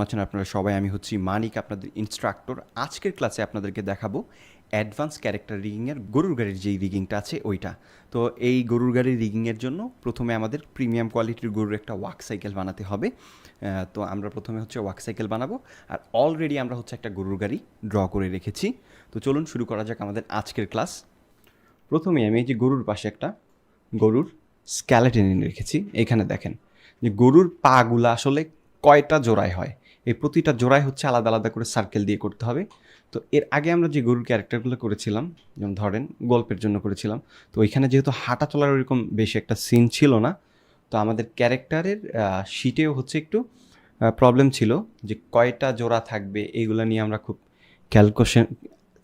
আছেন আপনারা সবাই? আমি হচ্ছি মানিক, আপনাদের ইন্সট্রাক্টর। আজকের ক্লাসে আপনাদেরকে দেখাবো অ্যাডভান্স ক্যারেক্টার রিগিংয়ের গরুর গাড়ির যেই রিগিংটা আছে ওইটা। তো এই গরুর গাড়ির রিগিংয়ের জন্য প্রথমে আমাদের প্রিমিয়াম কোয়ালিটির গরুর একটা ওয়াক সাইকেল বানাতে হবে। তো আমরা প্রথমে হচ্ছে ওয়াক সাইকেল বানাবো, আর অলরেডি আমরা হচ্ছে একটা গরুর গাড়ি ড্র করে রেখেছি। তো চলুন শুরু করা যাক আমাদের আজকের ক্লাস। প্রথমে আমি এই যে গরুর পাশে একটা গরুর স্ক্যালেটন এনে রেখেছি। এখানে দেখেন যে গরুর পাগুলা আসলে কয়টা জোড়ায় হয়, এই প্রতিটা জোড়ায় হচ্ছে আলাদা আলাদা করে সার্কেল দিয়ে করতে হবে। তো এর আগে আমরা যে গরুর ক্যারেক্টারগুলো করেছিলাম, যেমন ধরেন গল্পের জন্য করেছিলাম, তো ওইখানে যেহেতু হাঁটা চলার ওইরকম বেশি একটা সিন ছিল না, তো আমাদের ক্যারেক্টারের শিটেও হচ্ছে একটু প্রবলেম ছিল যে কয়টা জোড়া থাকবে এইগুলো নিয়ে আমরা খুব ক্যালকুলেশন,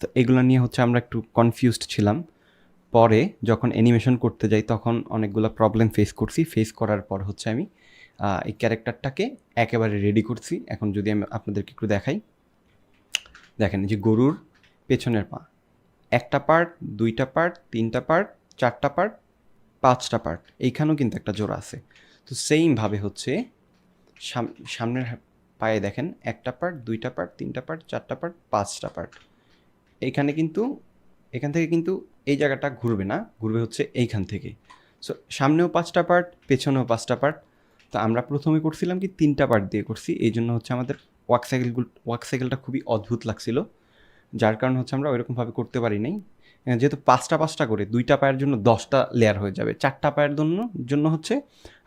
তো এগুলো নিয়ে হচ্ছে আমরা একটু কনফিউজড ছিলাম। পরে যখন অ্যানিমেশন করতে যাই তখন অনেকগুলো প্রবলেম ফেস করার পর হচ্ছে আমি এই ক্যারেক্টারটাকে একেবারে রেডি করছি। এখন যদি আমি আপনাদেরকে একটু দেখাই, দেখেন যে গরুর পেছনের পা একটা পার্ট, দুইটা পার্ট, তিনটা পার্ট, চারটা পার্ট, পাঁচটা পার্ট, এইখানেও কিন্তু একটা জোড়া আছে। তো সেইমভাবে হচ্ছে সামনের পায়ে দেখেন একটা পার্ট, দুইটা পার্ট, তিনটা পার্ট, চারটা পার্ট, পাঁচটা পার্ট। এইখানে কিন্তু এখান থেকে কিন্তু এই জায়গাটা ঘুরবে না, ঘুরবে হচ্ছে এইখান থেকে। সো সামনেও পাঁচটা পার্ট, পেছনেও পাঁচটা পার্ট। তো আমরা প্রথমে করছিলাম কি তিনটা পার্ট দিয়ে করছি, এই জন্য হচ্ছে আমাদের ওয়াক সাইকেলটা খুবই অদ্ভুত লাগছিল, যার কারণে হচ্ছে আমরা ওইরকমভাবে করতে পারি নাই। যেহেতু পাঁচটা পাঁচটা করে দুইটা পায়ের জন্য 10টা লেয়ার হয়ে যাবে, চারটা পায়ের জন্য হচ্ছে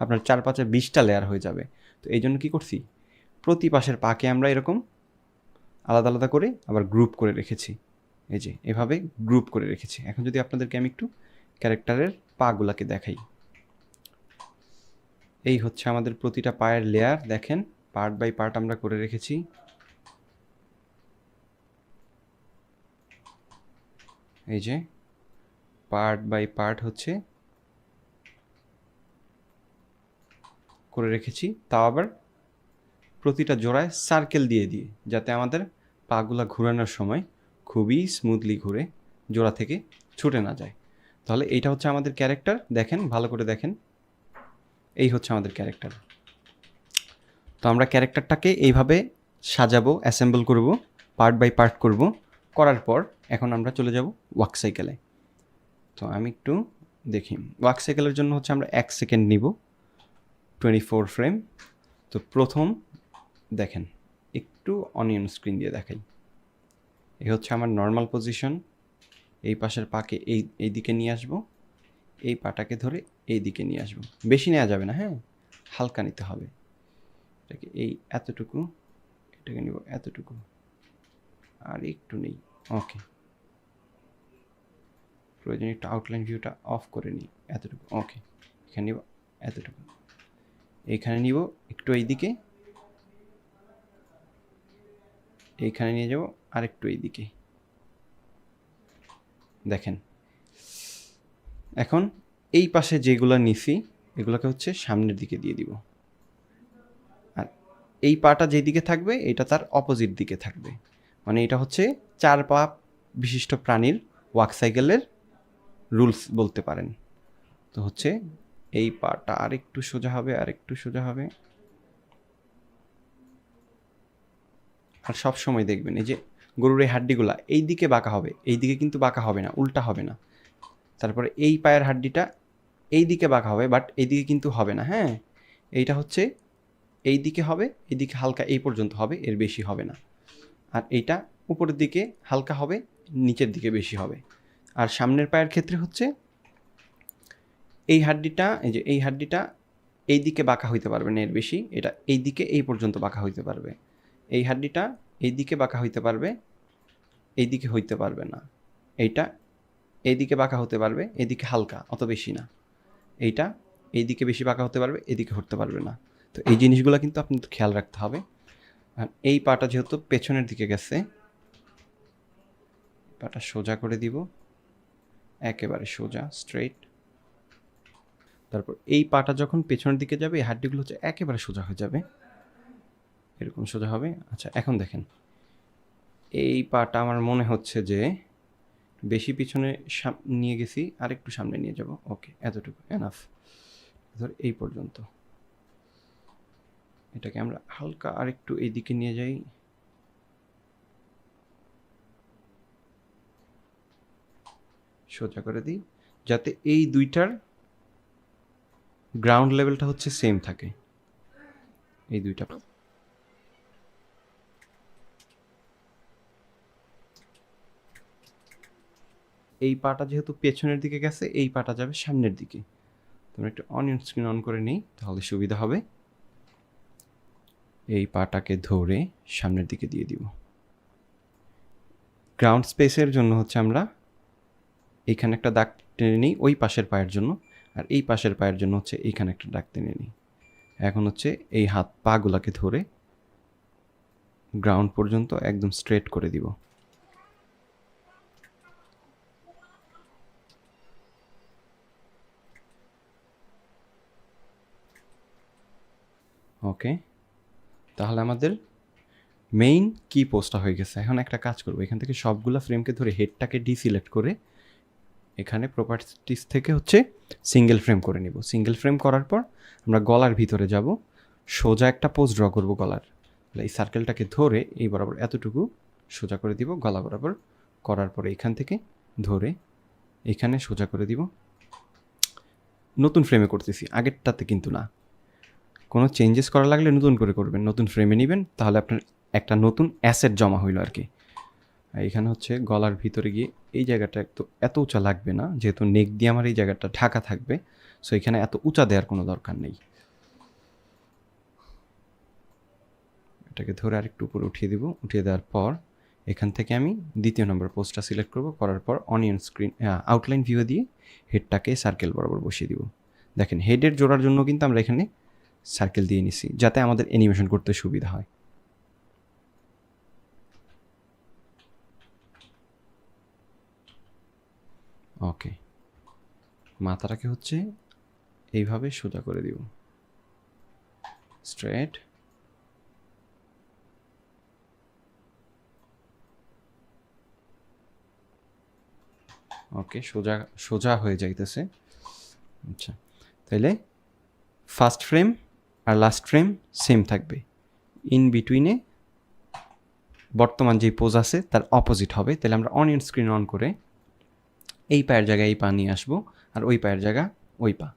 আপনার 4 5 20টা লেয়ার হয়ে যাবে। তো এই জন্য কী করছি, প্রতি পাশের পাকে আমরা এরকম আলাদা আলাদা করে আবার গ্রুপ করে রেখেছি। এই যে এভাবে গ্রুপ করে রেখেছি। এখন যদি আপনাদেরকে আমি একটু ক্যারেক্টারের পাগুলাকে দেখাই, এই হচ্ছে আমাদের প্রতিটা পায়ের লেয়ার। দেখেন পার্ট বাই পার্ট আমরা করে রেখেছি। এই যে পার্ট বাই পার্ট হচ্ছে করে রেখেছি, তাও আবার প্রতিটা জোড়ায় সার্কেল দিয়ে দিয়ে, যাতে আমাদের পাগুলা ঘোরানোর সময় খুবই স্মুথলি ঘুরে জোড়া থেকে ছুটে না যায়। তাহলে এইটা হচ্ছে আমাদের ক্যারেক্টার। দেখেন ভালো করে দেখেন, এই হচ্ছে আমাদের ক্যারেক্টার। তো আমরা ক্যারেক্টারটাকে এইভাবে সাজাবো, অ্যাসেম্বল করব, পার্ট বাই পার্ট করব। করার পর এখন আমরা চলে যাব ওয়াক সাইকেলে। তো আমি একটু দেখি, ওয়াক সাইকেলের জন্য হচ্ছে আমরা 1 সেকেন্ড নিব, 24 ফ্রেম। তো প্রথম দেখেন একটু অনিয়ন স্ক্রিন দিয়ে দেখাই। এই হচ্ছে আমার নর্মাল পজিশন। এই পাশের পাকে এই দিকে নিয়ে আসবো, এই পাটাকে ধরে এই দিকে নিয়ে আসবো। বেশি নেওয়া যাবে না, হ্যাঁ, হালকা নিতে হবে। এটাকে এই এতটুকু, এটাকে নিব এতটুকু, আর একটু নেই। ওকে, প্রয়োজনে একটু আউটলাইন ভিউটা অফ করে নিই, এতটুকু। ওকে, এখানে নিব এতটুকু, এইখানে নিব একটু এইদিকে, এইখানে নিয়ে যাব আর একটু এইদিকে। দেখেন এখন এই পাশে যেগুলো নিছি এগুলোকে হচ্ছে সামনের দিকে দিয়ে দিব, আর এই পাটা যেদিকে থাকবে এটা তার অপোজিট দিকে থাকবে। মানে এটা হচ্ছে 4 পা বিশিষ্ট প্রাণীর ওয়াক সাইকেলের রুলস বলতে পারেন। তো হচ্ছে এই পাটা আরেকটু সোজা হবে, আরেকটু সোজা হবে। আর সব সময় দেখবেন এই যে গরুর এই হাড্ডিগুলা এই দিকে বাঁকা হবে, এই দিকে কিন্তু বাঁকা হবে না, উল্টা হবে না। তারপরে এই পায়ের হাড্ডিটা এই দিকে বাঁকা হবে, বাট এই দিকে কিন্তু হবে না, হ্যাঁ। এইটা হচ্ছে এই দিকে হবে, এই দিকে হালকা এই পর্যন্ত হবে, এর বেশি হবে না। আর এইটা উপরের দিকে হালকা হবে, নিচের দিকে বেশি হবে। আর সামনের পায়ের ক্ষেত্রে হচ্ছে এই হাড্ডিটা, এই যে এই হাড্ডিটা এই দিকে বাঁকা হইতে পারবে না এর বেশি, এটা এই দিকে এই পর্যন্ত বাঁকা হইতে পারবে। এই হাড্ডিটা এই দিকে বাঁকা হইতে পারবে, এই দিকে হইতে পারবে না। এইটা এইদিকে বাঁকা হতে পারবে, এদিকে হালকা, অত বেশি না। এইটা এইদিকে বেশি বাঁকা হতে পারবে, এদিকে হতে পারবে না। তো এই জিনিসগুলো কিন্তু আপনাদের খেয়াল রাখতে হবে। আর এই পাটা যেহেতু পেছনের দিকে গেছে, পাটা সোজা করে দিব, একেবারে সোজা স্ট্রেইট। তারপর এই পাটা যখন পেছনের দিকে যাবে এই হাড্ডিগুলো হচ্ছে একেবারে সোজা হয়ে যাবে, এরকম সোজা হবে। আচ্ছা এখন দেখেন এই পাটা আমার মনে হচ্ছে যে বেশি পিছনে নিয়ে গেছি, আর একটু সামনে নিয়ে যাব। ওকে, এতটুকু এনাফ। ধর এই পর্যন্ত। এটাকে আমরা হালকা আরেকটু এইদিকে নিয়ে যাই, সোজা করে দিই, যাতে এই দুইটার গ্রাউন্ড লেভেলটা হচ্ছে সেম থাকে, এই দুইটা। এই পাটা যেহেতু পেছনের দিকে গেছে, এই পাটা যাবে সামনের দিকে। তোমরা একটু অনিয়ন স্ক্রিন অন করে নিই, তাহলে সুবিধা হবে। এই পাটাকে ধরে সামনের দিকে দিয়ে দিব। গ্রাউন্ড স্পেসের জন্য হচ্ছে আমরা এইখানে একটা দাগ টেনে নিই ওই পাশের পায়ের জন্য, আর এই পাশের পায়ের জন্য হচ্ছে এইখানে একটা দাগ টেনে নিই। এখন হচ্ছে এই হাত পাগুলাকে ধরে গ্রাউন্ড পর্যন্ত একদম স্ট্রেট করে দিব। ওকে, তাহলে আমাদের মেইন কি পোস্টটা হয়ে গেছে। এখন একটা কাজ করবো, এখান থেকে সবগুলা ফ্রেমকে ধরে হেডটাকে ডিসিলেক্ট করে এখানে প্রপার্টিস থেকে হচ্ছে সিঙ্গেল ফ্রেম করে নিব। সিঙ্গেল ফ্রেম করার পর আমরা গলার ভিতরে যাব, সোজা একটা পোস্ট ড্র করব গলার। এই সার্কেলটাকে ধরে এই বরাবর এতটুকু সোজা করে দিব গলা বরাবর, করার পরে এখান থেকে ধরে এখানে সোজা করে দিব। নতুন ফ্রেমে করতেছি, আগেরটাতে কিন্তু না। কোনো চেঞ্জেস করা লাগলে নতুন করে করবেন, নতুন ফ্রেমে নেবেন, তাহলে আপনার একটা নতুন অ্যাসেট জমা হইল আর কি। এখানে হচ্ছে গলার ভিতরে গিয়ে এই জায়গাটা এত উঁচা লাগবে না, যেহেতু নেক দিয়ে আমার এই জায়গাটা ঢাকা থাকবে, সো এখানে এত উঁচা দেওয়ার কোনো দরকার নেই। এটাকে ধরে আরেকটু উপরে উঠিয়ে দিব। উঠিয়ে দেওয়ার পর এখান থেকে আমি দ্বিতীয় নম্বর পোস্টটা সিলেক্ট করব, করার পর অনিয়ন স্ক্রিন আউটলাইন ভিউ দিয়ে হেডটাকে সার্কেল বরাবর বসিয়ে দিব। দেখেন হেডের জোড়ার জন্য কিন্তু আমরা এখানে সার্কেল দিয়ে নিছি, যাতে আমাদের অ্যানিমেশন করতে সুবিধা হয়। ওকে, মাথাটাকে হচ্ছে এইভাবে সোজা করে দিব, স্ট্রেট। ওকে, সোজা সোজা হয়ে যাইতেছে। আচ্ছা, তাইলে ফার্স্ট ফ্রেম আর লাস্ট ফ্রেম সেম থাকবে, ইন বিটুইনে বর্তমান যেই পোজ আছে তার অপোজিট হবে। তাহলে আমরা অনিয়ন স্ক্রিন অন করে এই পায়ের জায়গায় এই পা নিয়ে আসবো, আর ওই পায়ের জায়গা ওই পা।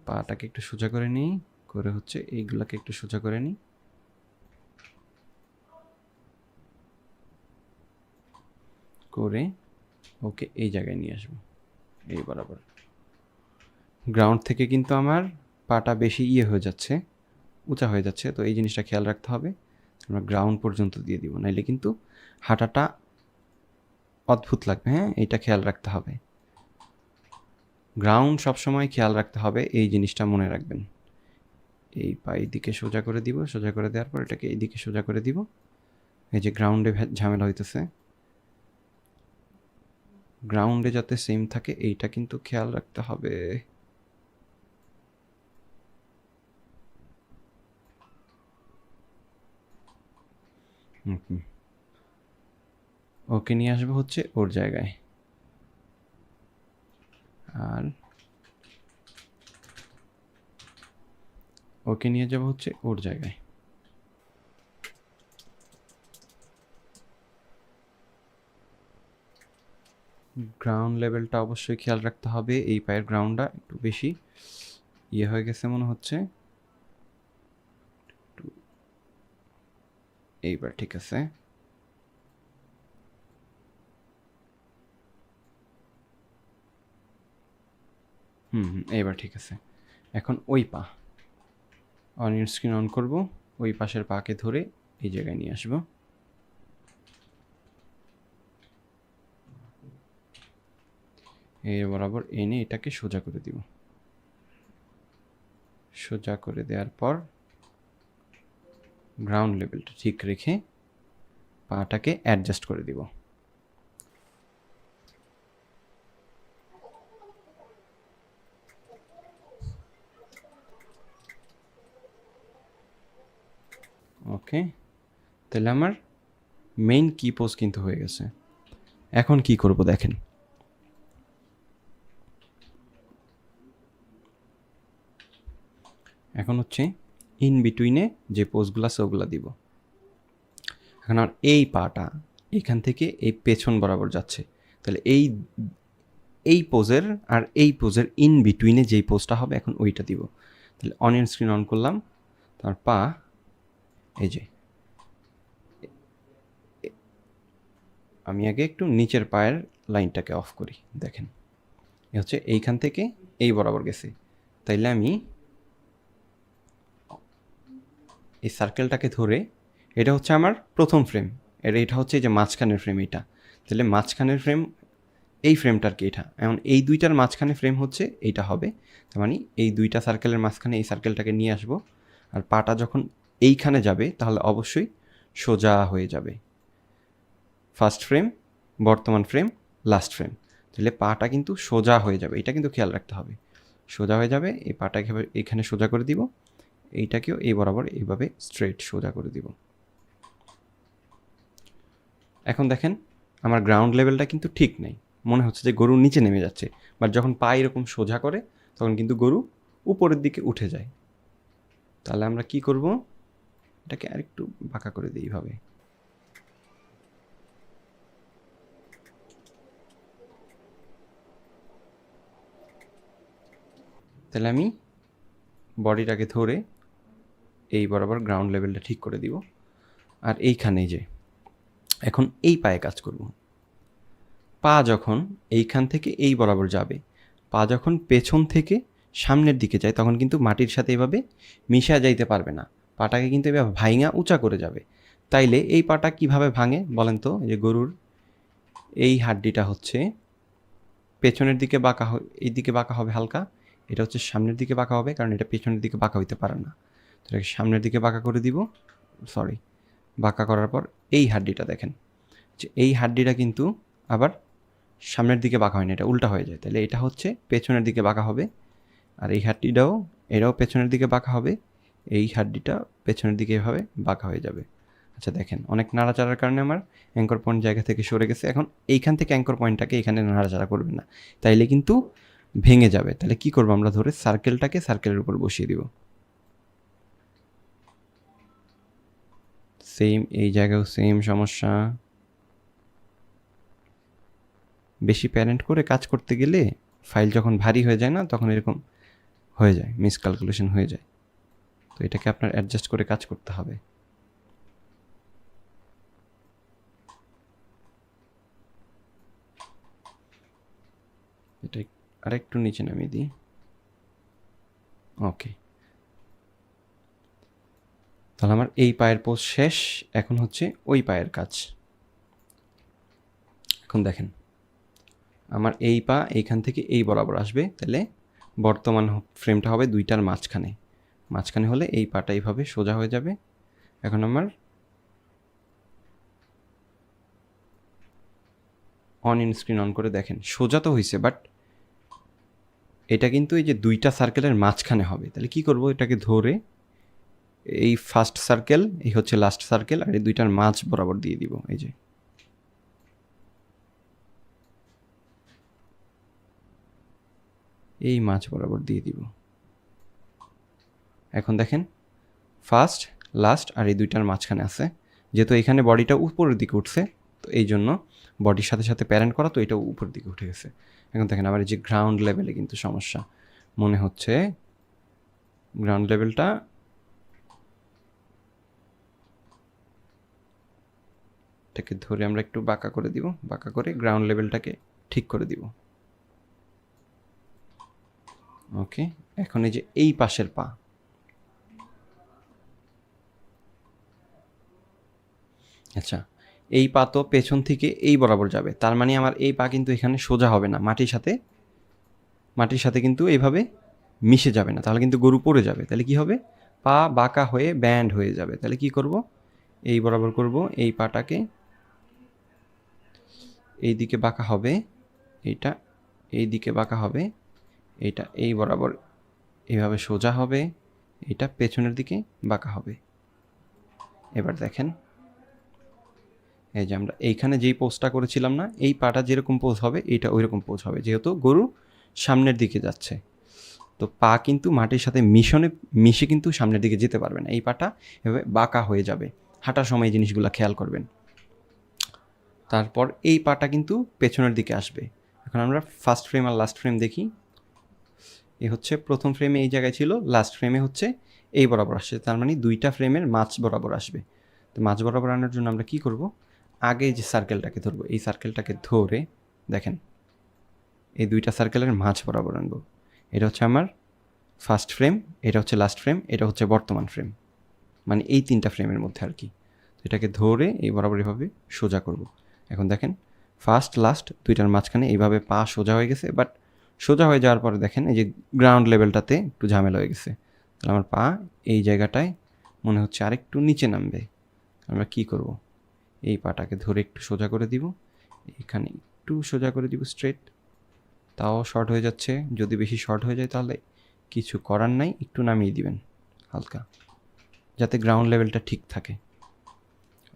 পাটাকে একটু সোজা করে নিই, করে হচ্ছে এইগুলাকে একটু সোজা করে নিই, করে ওকে এই জায়গায় নিয়ে আসবো, এই বরাবর। গ্রাউন্ড থেকে কিন্তু আমার পাটা বেশি হয়ে যাচ্ছে, উঁচা হয়ে যাচ্ছে, তো এই জিনিসটা খেয়াল রাখতে হবে। আমরা গ্রাউন্ড পর্যন্ত দিয়ে দিব, নাইলে কিন্তু হাঁটাটা অদ্ভুত লাগবে। হ্যাঁ, এইটা খেয়াল রাখতে হবে। গ্রাউন্ড সবসময় খেয়াল রাখতে হবে, এই জিনিসটা মনে রাখবেন। এই পা এইদিকে সোজা করে দিব, সোজা করে দেওয়ার পর এটাকে এইদিকে সোজা করে দিব। এই যে গ্রাউন্ডে ঝামেলা হইতেছে, গ্রাউন্ডে যাতে সেম থাকে এইটা কিন্তু খেয়াল রাখতে হবে। ওকে নিয়ে আসবো হচ্ছে ওর জায়গায়, আর ওকে নিয়ে যাব হচ্ছে ওর জায়গায়। গ্রাউন্ড লেভেলটা অবশ্যই খেয়াল রাখতে হবে, এই পায়ের গ্রাউন্ডটা একটু বেশি হয়ে গেছে মনে হচ্ছে। এইবার ঠিক আছে। এইবার ঠিক আছে। এখন ওই পা অনিয়ন স্ক্রিন অন করব, ওই পাশের পাকে ধরে এই জায়গায় নিয়ে আসবো। এর বরাবর এনে এটাকে সোজা করে দিব। সোজা করে দেওয়ার পর গ্রাউন্ড লেভেলটা ঠিক রেখে পাটাকে অ্যাডজাস্ট করে দিব। ওকে, তাহলে আমার মেইন কি পোজ কিন্তু হয়ে গেছে। এখন কি করব দেখেন, এখন হচ্ছে ইন বিটুইনে যে পোজগুলো আছে ওগুলো দিব। এখন আর এই পাটা এখান থেকে এই পেছন বরাবর যাচ্ছে, তাহলে এই পোজের আর এই পোজের ইন বিটুইনে যেই পোজটা হবে এখন ওইটা দিব। তাহলে অনিয়ন স্ক্রিন অন করলাম, তার পা এই যে, আমি আগে একটু নিচের পায়ের লাইনটাকে অফ করি, দেখেন এ হচ্ছে এইখান থেকে এই বরাবর গেছে। তাইলে আমি এই সার্কেলটাকে ধরে, এটা হচ্ছে আমার প্রথম ফ্রেম, এটা হচ্ছে যে মাঝখানের ফ্রেম এইটা, তাহলে মাঝখানের ফ্রেম এই ফ্রেমটার কি এটা, এখন এই দুইটার মাঝখানে ফ্রেম হচ্ছে এইটা হবে, তার মানে এই দুইটা সার্কেলের মাঝখানে এই সার্কেলটাকে নিয়ে আসবো, আর পাটা যখন এইখানে যাবে তাহলে অবশ্যই সোজা হয়ে যাবে। ফার্স্ট ফ্রেম, বর্তমান ফ্রেম, লাস্ট ফ্রেম, তাহলে পাটা কিন্তু সোজা হয়ে যাবে, এটা কিন্তু খেয়াল রাখতে হবে, সোজা হয়ে যাবে। এই পাটাকে এখানে সোজা করে দিব, এইটাকেও এই বরাবর এইভাবে স্ট্রেট সোজা করে দিব। এখন দেখেন আমার গ্রাউন্ড লেভেলটা কিন্তু ঠিক নেই, মনে হচ্ছে যে গরু নিচে নেমে যাচ্ছে, বাট যখন পা এরকম সোজা করে তখন কিন্তু গরু উপরের দিকে উঠে যায়। তাহলে আমরা কি করব, এটাকে আরেকটু বাঁকা করে দিই এইভাবে। তাহলে আমি বডিটাকে ধরে এই বরাবর গ্রাউন্ড লেভেলটা ঠিক করে দিব, আর এইখানে যে এখন এই পায়ে কাজ করব। পা যখন এইখান থেকে এই বরাবর যাবে, পা যখন পেছন থেকে সামনের দিকে যায় তখন কিন্তু মাটির সাথে এভাবে মিশা যাইতে পারবে না, পাটাকে কিন্তু এভাবে ভাঙা উঁচা করে যাবে। তাইলে এই পাটা কিভাবে ভাঙে বলেন তো, যে গরুর এই হাড্ডিটা হচ্ছে পেছনের দিকে বাঁকা, এই দিকে বাঁকা হবে হালকা, এটা হচ্ছে সামনের দিকে বাঁকা হবে, কারণ এটা পেছনের দিকে বাঁকা হইতে পারে না, তো এটাকে সামনের দিকে বাঁকা করে দিব। সরি, বাঁকা করার পর এই হাড্ডিটা দেখেন যে এই হাড্ডিটা কিন্তু আবার সামনের দিকে বাঁকা হয় না, এটা উল্টা হয়ে যায়, তাহলে এটা হচ্ছে পেছনের দিকে বাঁকা হবে, আর এই হাড্ডিটাও এটাও পেছনের দিকে বাঁকা হবে, এই হাড্ডিটা পেছনের দিকে এভাবে বাঁকা হয়ে যাবে। আচ্ছা দেখেন অনেক নাড়াচাড়ার কারণে আমার অ্যাঙ্কর পয়েন্ট জায়গা থেকে সরে গেছে, এখন এইখান থেকে অ্যাঙ্কর পয়েন্টটাকে এখানে নাড়াচাড়া করবে না, তাইলে কিন্তু ভেঙে যাবে। তাহলে কি করবো, আমরা ধরে সার্কেলটাকে সার্কেলের উপর বসিয়ে দিব, সেম এই জায়গাও সেম সমস্যা। বেশি প্যারেন্ট করে কাজ করতে গেলে ফাইল যখন ভারী হয়ে যায় না তখন এরকম হয়ে যায়, মিসক্যালকুলেশন হয়ে যায়, তো এটাকে আপনার অ্যাডজাস্ট করে কাজ করতে হবে। এটা আরেকটু নিচে নামিয়ে দিই, ওকে। তাহলে আমার এই পায়ের পোজ শেষ, এখন হচ্ছে ওই পায়ের কাজ। এখন দেখেন আমার এই পা এইখান থেকে এই বরাবর আসবে, তাহলে বর্তমান ফ্রেমটা হবে দুইটার মাঝখানে, মাঝখানে হলে এই পাটা এইভাবে সোজা হয়ে যাবে। এখন আমার অন ইন স্ক্রিন অন করে দেখেন সোজা তো হয়েছে, বাট এটা কিন্তু এই যে দুইটা সার্কেলের মাঝখানে হবে, তাহলে কি করব, এটাকে ধরে এই ফার্স্ট সার্কেল, এই হচ্ছে লাস্ট সার্কেল, আর এই দুইটার মাঝ বরাবর দিয়ে দিব, এই যে এই মাঝ বরাবর দিয়ে দিব। এখন দেখেন ফার্স্ট, লাস্ট আর এই দুইটার মাঝখানে আছে, যেহেতু এখানে বডিটা উপরের দিকে উঠছে তো এই জন্য বডির সাথে সাথে প্যারেন্ট করা, তো এটাও উপরের দিকে উঠে গেছে। এখন দেখেন আবার এই যে গ্রাউন্ড লেভেলে কিন্তু সমস্যা, মনে হচ্ছে গ্রাউন্ড লেভেলটা এটাকে ধরে আমরা একটু বাঁকা করে দিব, বাঁকা করে গ্রাউন্ড লেভেলটাকে ঠিক করে দিব, ওকে। এখন এই যে এই পাশের পা, আচ্ছা এই পা তো পেছন থেকে এই বরাবর যাবে, তার মানে আমার এই পা কিন্তু এখানে সোজা হবে না, মাটির সাথে কিন্তু এইভাবে মিশে যাবে না, তাহলে কিন্তু গরু পড়ে যাবে, তাহলে কি হবে, পা বাঁকা হয়ে ব্যান্ড হয়ে যাবে। তাহলে কি করব, এই বরাবর করব, এই পাটাকে এই দিকে বাঁকা হবে, এইটা এই দিকে বাঁকা হবে, এইটা এই বরাবর এইভাবে সোজা হবে, এটা পেছনের দিকে বাঁকা হবে। এবার দেখেন এই যে আমরা এইখানে যেই পোজটা করেছিলাম না, এই পাটা যেরকম পোজ হবে এইটা ওই রকম পোজ হবে, যেহেতু গরু সামনের দিকে যাচ্ছে। তো পা কিন্তু মাটির সাথে মিশে কিন্তু সামনের দিকে যেতে পারবে না, এই পাটা এভাবে বাঁকা হয়ে যাবে। হাঁটার সময় এই জিনিসগুলো খেয়াল করবেন। তারপর এই পাটা কিন্তু পেছনের দিকে আসবে। এখন আমরা ফার্স্ট ফ্রেম আর লাস্ট ফ্রেম দেখি। এ হচ্ছে প্রথম ফ্রেমে এই জায়গায় ছিল, লাস্ট ফ্রেমে হচ্ছে এই বরাবর আসছে, তার মানে দুইটা ফ্রেমের মাঝ বরাবর আসবে। তো মাঝ বরাবর আনার জন্য আমরা কি করব, আগে যে সার্কেলটাকে ধরবো, এই সার্কেলটাকে ধরে দেখেন এই দুইটা সার্কেলের মাঝ বরাবর আনবো। এটা হচ্ছে আমার ফার্স্ট ফ্রেম, এটা হচ্ছে লাস্ট ফ্রেম, এটা হচ্ছে বর্তমান ফ্রেম, মানে এই তিনটা ফ্রেমের মধ্যে আর কি। তো এটাকে ধরে এই বরাবর এভাবে সোজা করব। এখন দেখেন ফার্স্ট লাস্ট দুইটার মাঝখানে এইভাবে পা সোজা হয়ে গেছে, বাট সোজা হয়ে যাওয়ার পরে দেখেন এই যে গ্রাউন্ড লেভেলটাতে একটু ঝামেলা হয়ে গেছে। তাহলে আমার পা এই জায়গাটায় মনে হচ্ছে আরেকটু নিচে নামবে। আমরা কি করব, এই পাটাকে ধরে একটু সোজা করে দিব, এখানে একটু সোজা করে দিব স্ট্রেট। তাও শর্ট হয়ে যাচ্ছে, যদি বেশি শর্ট হয়ে যায় তাহলে কিছু করার নাই, একটু নামিয়ে দিবেন হালকা, যাতে গ্রাউন্ড লেভেলটা ঠিক থাকে।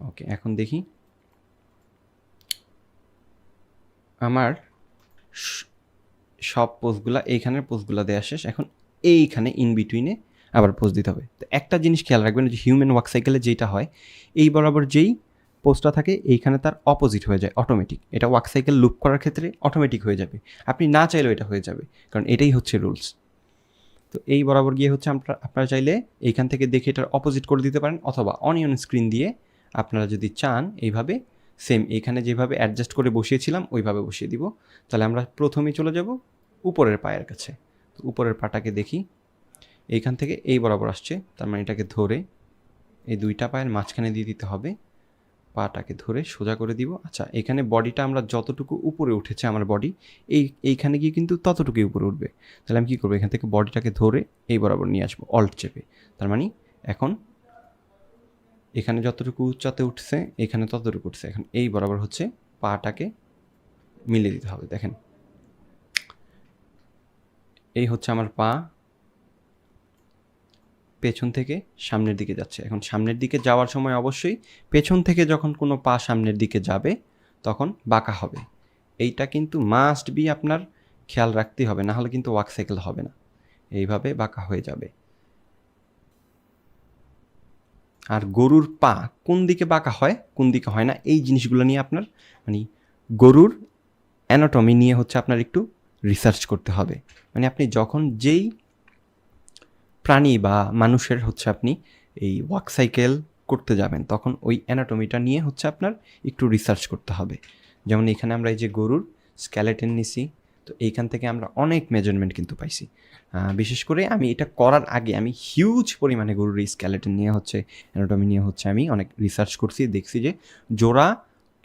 ওকে, এখন দেখি আমার সব পোস্টগুলা, এইখানের পোস্টগুলা দেওয়া শেষ। এখন এইখানে ইন বিটুইনে আবার পোস্ট দিতে হবে। তো একটা জিনিস খেয়াল রাখবেন, যে হিউম্যান ওয়ার্ক সাইকেলে যেটা হয়, এই বরাবর যেই পোস্টটা থাকে এইখানে তার অপোজিট হয়ে যায় অটোমেটিক। এটা ওয়ার্ক সাইকেল লুপ করার ক্ষেত্রে অটোমেটিক হয়ে যাবে, আপনি না চাইলেও এটা হয়ে যাবে, কারণ এটাই হচ্ছে রুলস। তো এই বরাবর গিয়ে হচ্ছে আপনারা চাইলে এইখান থেকে দেখে এটার অপোজিট করে দিতে পারেন, অথবা অনিয়ন স্ক্রিন দিয়ে আপনারা যদি চান এইভাবে সেম এইখানে যেভাবে অ্যাডজাস্ট করে বসিয়েছিলাম ওইভাবে বসিয়ে দিব। তাহলে আমরা প্রথমেই চলে যাব উপরের পায়ের কাছে। তো উপরের পাটাকে দেখি, এইখান থেকে এই বরাবর আসছে, তার মানে এটাকে ধরে এই দুইটা পায়ের মাঝখানে দিয়ে দিতে হবে, পাটাকে ধরে সোজা করে দিব। আচ্ছা, এখানে বডিটা আমরা যতটুকু উপরে উঠেছে আমার বডি, এইখানে গিয়ে কিন্তু ততটুকুই উপরে উঠবে। তাহলে আমি কী করবো, এখান থেকে বডিটাকে ধরে এই বরাবর নিয়ে আসবো অল্ট চেপে। তার মানে এখন এখানে যতটুকু উচ্চতে উঠছে এখানে ততটুকু উঠছে, এখন এই বরাবর হচ্ছে পাটাকে মিলিয়ে দিতে হবে। দেখেন এই হচ্ছে আমার পা পেছন থেকে সামনের দিকে যাচ্ছে। এখন সামনের দিকে যাওয়ার সময় অবশ্যই পেছন থেকে যখন কোনো পা সামনের দিকে যাবে তখন বাঁকা হবে। এইটা কিন্তু মাস্ট বি আপনার খেয়াল রাখতেই হবে, না হলে কিন্তু ওয়াক সাইকেল হবে না, এইভাবে বাঁকা হয়ে যাবে। আর গরুর পা কোন দিকে বাঁকা হয় কোন দিকে হয় না, এই জিনিসগুলো নিয়ে আপনার মানে গরুর অ্যানাটমি নিয়ে হচ্ছে আপনার একটু রিসার্চ করতে হবে। মানে আপনি যখন যেই প্রাণী বা মানুষের হচ্ছে আপনি এই ওয়াক সাইকেল করতে যাবেন তখন ওই অ্যানাটমিটা নিয়ে হচ্ছে আপনার একটু রিসার্চ করতে হবে। যেমন এখানে আমরা এই যে গরুর স্কেলেটন নিছি, তো এইখান থেকে আমরা অনেক মেজারমেন্ট কিন্তু পাইছি। বিশেষ করে আমি এটা করার আগে আমি হিউজ পরিমাণে গরুর এই স্কেলেটন নিয়ে হচ্ছে অ্যানাটমি নিয়ে হচ্ছে আমি অনেক রিসার্চ করছি, দেখছি যে জোড়া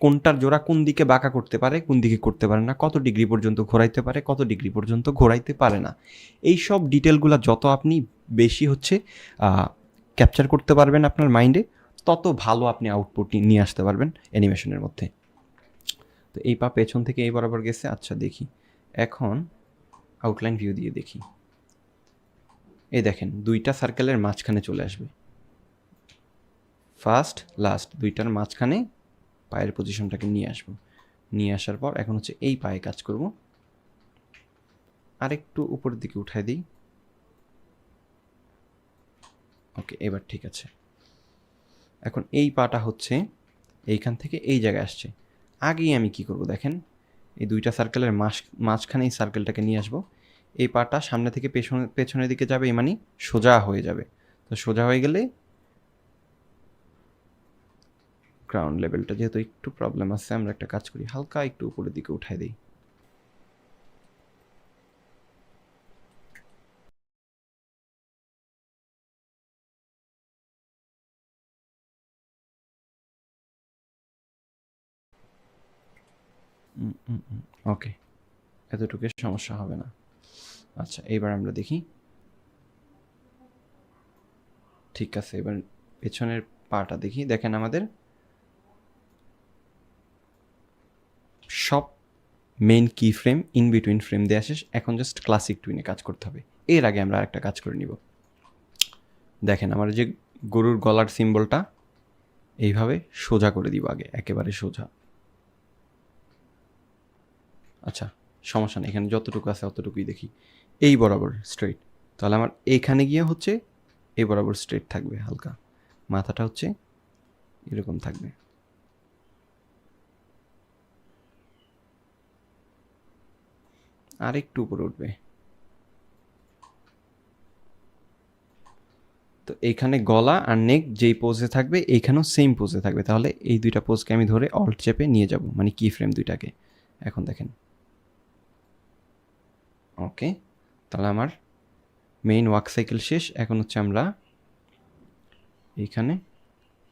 কোনটার জোড়া কোন দিকে বাঁকা করতে পারে কোন দিকে করতে পারে না, কত ডিগ্রি পর্যন্ত ঘোরাইতে পারে কত ডিগ্রি পর্যন্ত ঘোরাইতে পারে না। এই সব ডিটেলগুলো যত আপনি বেশি হচ্ছে ক্যাপচার করতে পারবেন আপনার মাইন্ডে, তত ভালো আপনি আউটপুট নিয়ে আসতে পারবেন অ্যানিমেশনের মধ্যে। তো এই পা পেছন থেকে এই বরাবর গেছে। আচ্ছা দেখি এখন আউটলাইন ভিউ দিয়ে দেখি, এই দেখেন দুইটা সার্কেলের মাঝখানে চলে আসবে, ফার্স্ট লাস্ট দুইটার মাঝখানে পায়ের পজিশনটাকে নিয়ে আসবো। নিয়ে আসার পর এখন হচ্ছে এই পায়ে কাজ করব, আরেকটু উপরের দিকে উঠাই দিই। ওকে, এবার ঠিক আছে। এখন এই পাটা হচ্ছে এইখান থেকে এই জায়গায় আসছে, আগেই আমি কি করব দেখেন, এই দুইটা সার্কেলের মাঝখানে এই সার্কেলটাকে নিয়ে আসবো। এই পাটা সামনে থেকে পেছনের দিকে যাবে, এই মানে সোজা হয়ে যাবে। তো সোজা হয়ে গেলে গ্রাউন্ড লেভেলটা যেহেতু একটু প্রবলেম আছে, আমরা একটা কাজ করি, হালকা একটু উপরের দিকে উঠাই দিই। ওকে, এতটুকু সমস্যা হবে না। আচ্ছা, এবার আমরা দেখি, ঠিক আছে। এবার পেছনের পাটা দেখি, দেখেন আমাদের সব মেইন কি ফ্রেম ইন বিটুইন ফ্রেম দেওয়া শেষ। এখন জাস্ট ক্লাসিক টুইনে কাজ করতে হবে। এর আগে আমরা আরেকটা কাজ করে নিব। দেখেন আমার যে গরুর গলার সিম্বলটা এইভাবে সোজা করে দিব আগে, একেবারে সোজা। আচ্ছা সমস্যা নেই, এখানে যতটুকু আছে অতটুকুই দেখি, এই বরাবর স্ট্রেইট। তাহলে আমার এইখানে গিয়ে হচ্ছে এই বরাবর স্ট্রেট থাকবে, হালকা মাথাটা হচ্ছে এরকম থাকবে। আর একটু উপরে উঠবে। তো এইখানে গলা আর নেক যেই পোজে থাকবে এইখানেও সেম পোজে থাকবে। তাহলে এই দুইটা পোজকে আমি ধরে অল্ট চেপে নিয়ে যাব, মানে কি ফ্রেম দুইটাকে। এখন দেখেন, ওকে। তাহলে আমার মেইন ওয়ার্ক সাইকেল শেষ। এখন হচ্ছে আমরা এইখানে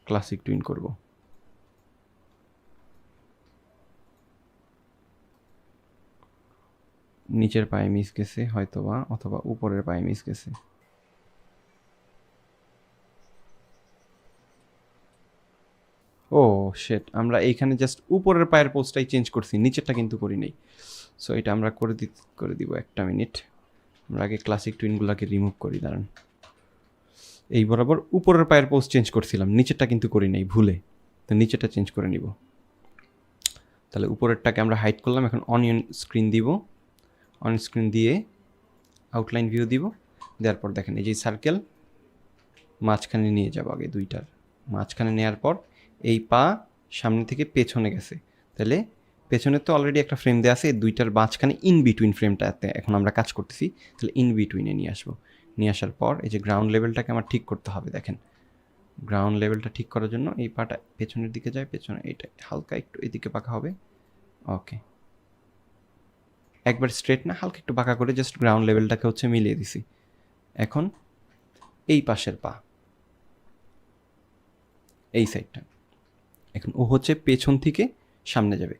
ক্লাসিক টুইন করব। নিচের পায়ে মিস গেছে হয়তোবা, অথবা উপরের পায়ে মিস গেছে। ও শেট, আমরা এইখানে জাস্ট উপরের পায়ের পোজটাই চেঞ্জ করছি, নিচেরটা কিন্তু করি নাই। সো এটা আমরা করে দিব। একটা মিনিট, আমরা আগে ক্লাসিক টুইনগুলোকে রিমুভ করি, দাঁড়ান। এই বরাবর উপরের পায়ের পোজ চেঞ্জ করছিলাম, নিচেরটা কিন্তু করি নাই ভুলে। তো নিচেরটা চেঞ্জ করে নিব। তাহলে উপরেরটাকে আমরা হাইড করলাম। এখন অনিয়ন স্ক্রিন দিব। অন স্ক্রিন দিয়ে আউটলাইন ভিউ দিব। দেওয়ার পর দেখেন এই যে সার্কেল মাঝখানে নিয়ে যাব, আগে দুইটার মাঝখানে নেওয়ার পর এই পা সামনে থেকে পেছনে গেছে। তাহলে পেছনে তো অলরেডি একটা ফ্রেম দেওয়া আছে, এই দুইটার মাঝখানে ইন বিটুইন ফ্রেমটাতে এখন আমরা কাজ করতেছি। তাহলে ইন বিটুইনে নিয়ে আসবো। নিয়ে আসার পর এই যে গ্রাউন্ড লেভেলটাকে আমার ঠিক করতে হবে। দেখেন গ্রাউন্ড লেভেলটা ঠিক করার জন্য এই পাটা পেছনের দিকে যায়, পেছনে এইটা হালকা একটু এদিকে বাঁকা হবে। ওকে, একবার স্ট্রেট না, হালকা একটু বাঁকা করে জাস্ট গ্রাউন্ড লেভেলটাকে হচ্ছে মিলিয়ে দিছি। এখন এই পাশের পা, এই সাইডটা, এখন ও হচ্ছে পেছন থেকে সামনে যাবে।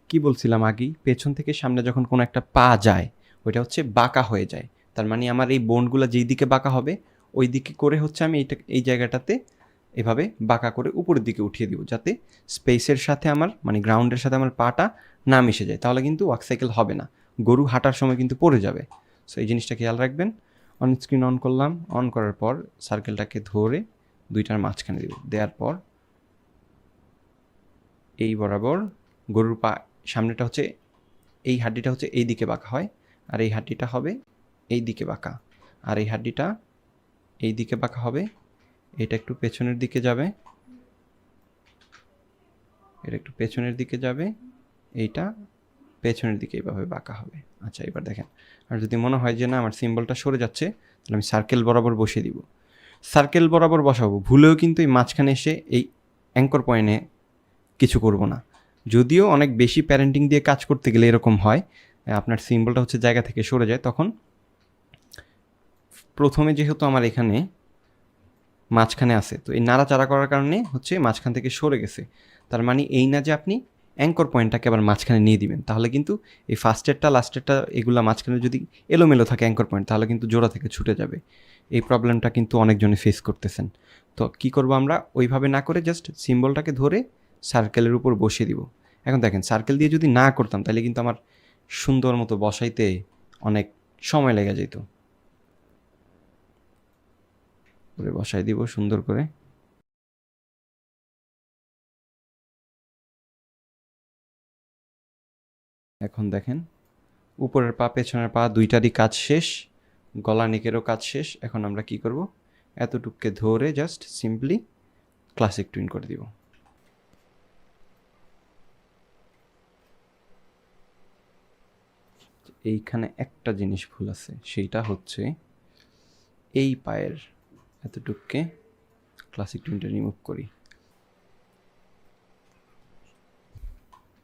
কি বলছিলাম আগেই, পেছন থেকে সামনে যখন কোনো একটা পা যায় ওইটা হচ্ছে বাঁকা হয়ে যায়। তার মানে আমার এই বোনগুলো যেই দিকে বাঁকা হবে ওই দিকে করে হচ্ছে আমি এই জায়গাটাতে এভাবে বাঁকা করে উপরের দিকে উঠিয়ে দিব, যাতে স্পেসের সাথে আমার, মানে গ্রাউন্ডের সাথে আমার পাটা না মিশে যায়। তাহলে কিন্তু ওয়াক সাইকেল হবে না, গরু হাঁটার সময় কিন্তু পড়ে যাবে। সো এই জিনিসটা খেয়াল রাখবেন। অন স্ক্রিন অন করলাম। অন করার পর সার্কেলটাকে ধরে দুইটার মাঝখানে দিব। দেওয়ার পর এই বরাবর গরুর পা সামনেটা হচ্ছে, এই হাড্ডিটা হচ্ছে এই দিকে বাঁকা হয়, আর এই হাড্ডিটা হবে এই দিকে বাঁকা, আর এই হাড্ডিটা এই দিকে বাঁকা হবে। এটা একটু পেছনের দিকে যাবে, এটা একটু পেছনের দিকে যাবে, এইটা পেছনের দিকে এইভাবে বাঁকা হবে। আচ্ছা এবার দেখেন, আর যদি মনে হয় যে না আমার সিম্বলটা সরে যাচ্ছে, তাহলে আমি সার্কেল বরাবর বসিয়ে দিব। সার্কেল বরাবর বসাবো, ভুলেও কিন্তু এই মাঝখানে এসে এই অ্যাঙ্কর পয়েন্টে কিছু করব না। যদিও অনেক বেশি প্যারেন্টিং দিয়ে কাজ করতে গেলে এরকম হয়, আপনার সিম্বলটা হচ্ছে জায়গা থেকে সরে যায়। তখন প্রথমে যেহেতু আমার এখানে মাঝখানে আছে, তো এই নাড়াচাড়া করার কারণে হচ্ছে মাঝখান থেকে সরে গেছে। তার মানে এই না যে আপনি অ্যাঙ্কর পয়েন্টটাকে আবার মাঝখানে নিয়ে দিবেন, তাহলে কিন্তু এই ফার্স্টেরটা লাস্টেরটা এগুলা মাঝখানে যদি এলোমেলো থাকে অ্যাঙ্কর পয়েন্ট, তাহলে কিন্তু জোড়া থেকে ছুটে যাবে। এই প্রবলেমটা কিন্তু অনেকজনে ফেস করতেছেন। তো কি করব আমরা, ওইভাবে না করে জাস্ট সিম্বলটাকে ধরে সার্কেলের উপর বসিয়ে দিব। এখন দেখেন সার্কেল দিয়ে যদি না করতাম তাহলে কিন্তু আমার সুন্দর মতো বসাইতে অনেক সময় লেগে যেত। করে বসাই দিব সুন্দর করে। এখন দেখেন উপরের পা পেছনের পা দুইটারই কাজ শেষ, গলা নেকেরও কাজ শেষ। এখন আমরা কি করব, এতটুকুকে ধরে জাস্ট সিম্পলি ক্লাসিক টুইন করে দিব। এইখানে একটা জিনিস ভুল আছে, সেইটা হচ্ছে এই পায়ের এতটুকুকে ক্লাসিক টুইনটা রিমুভ করি।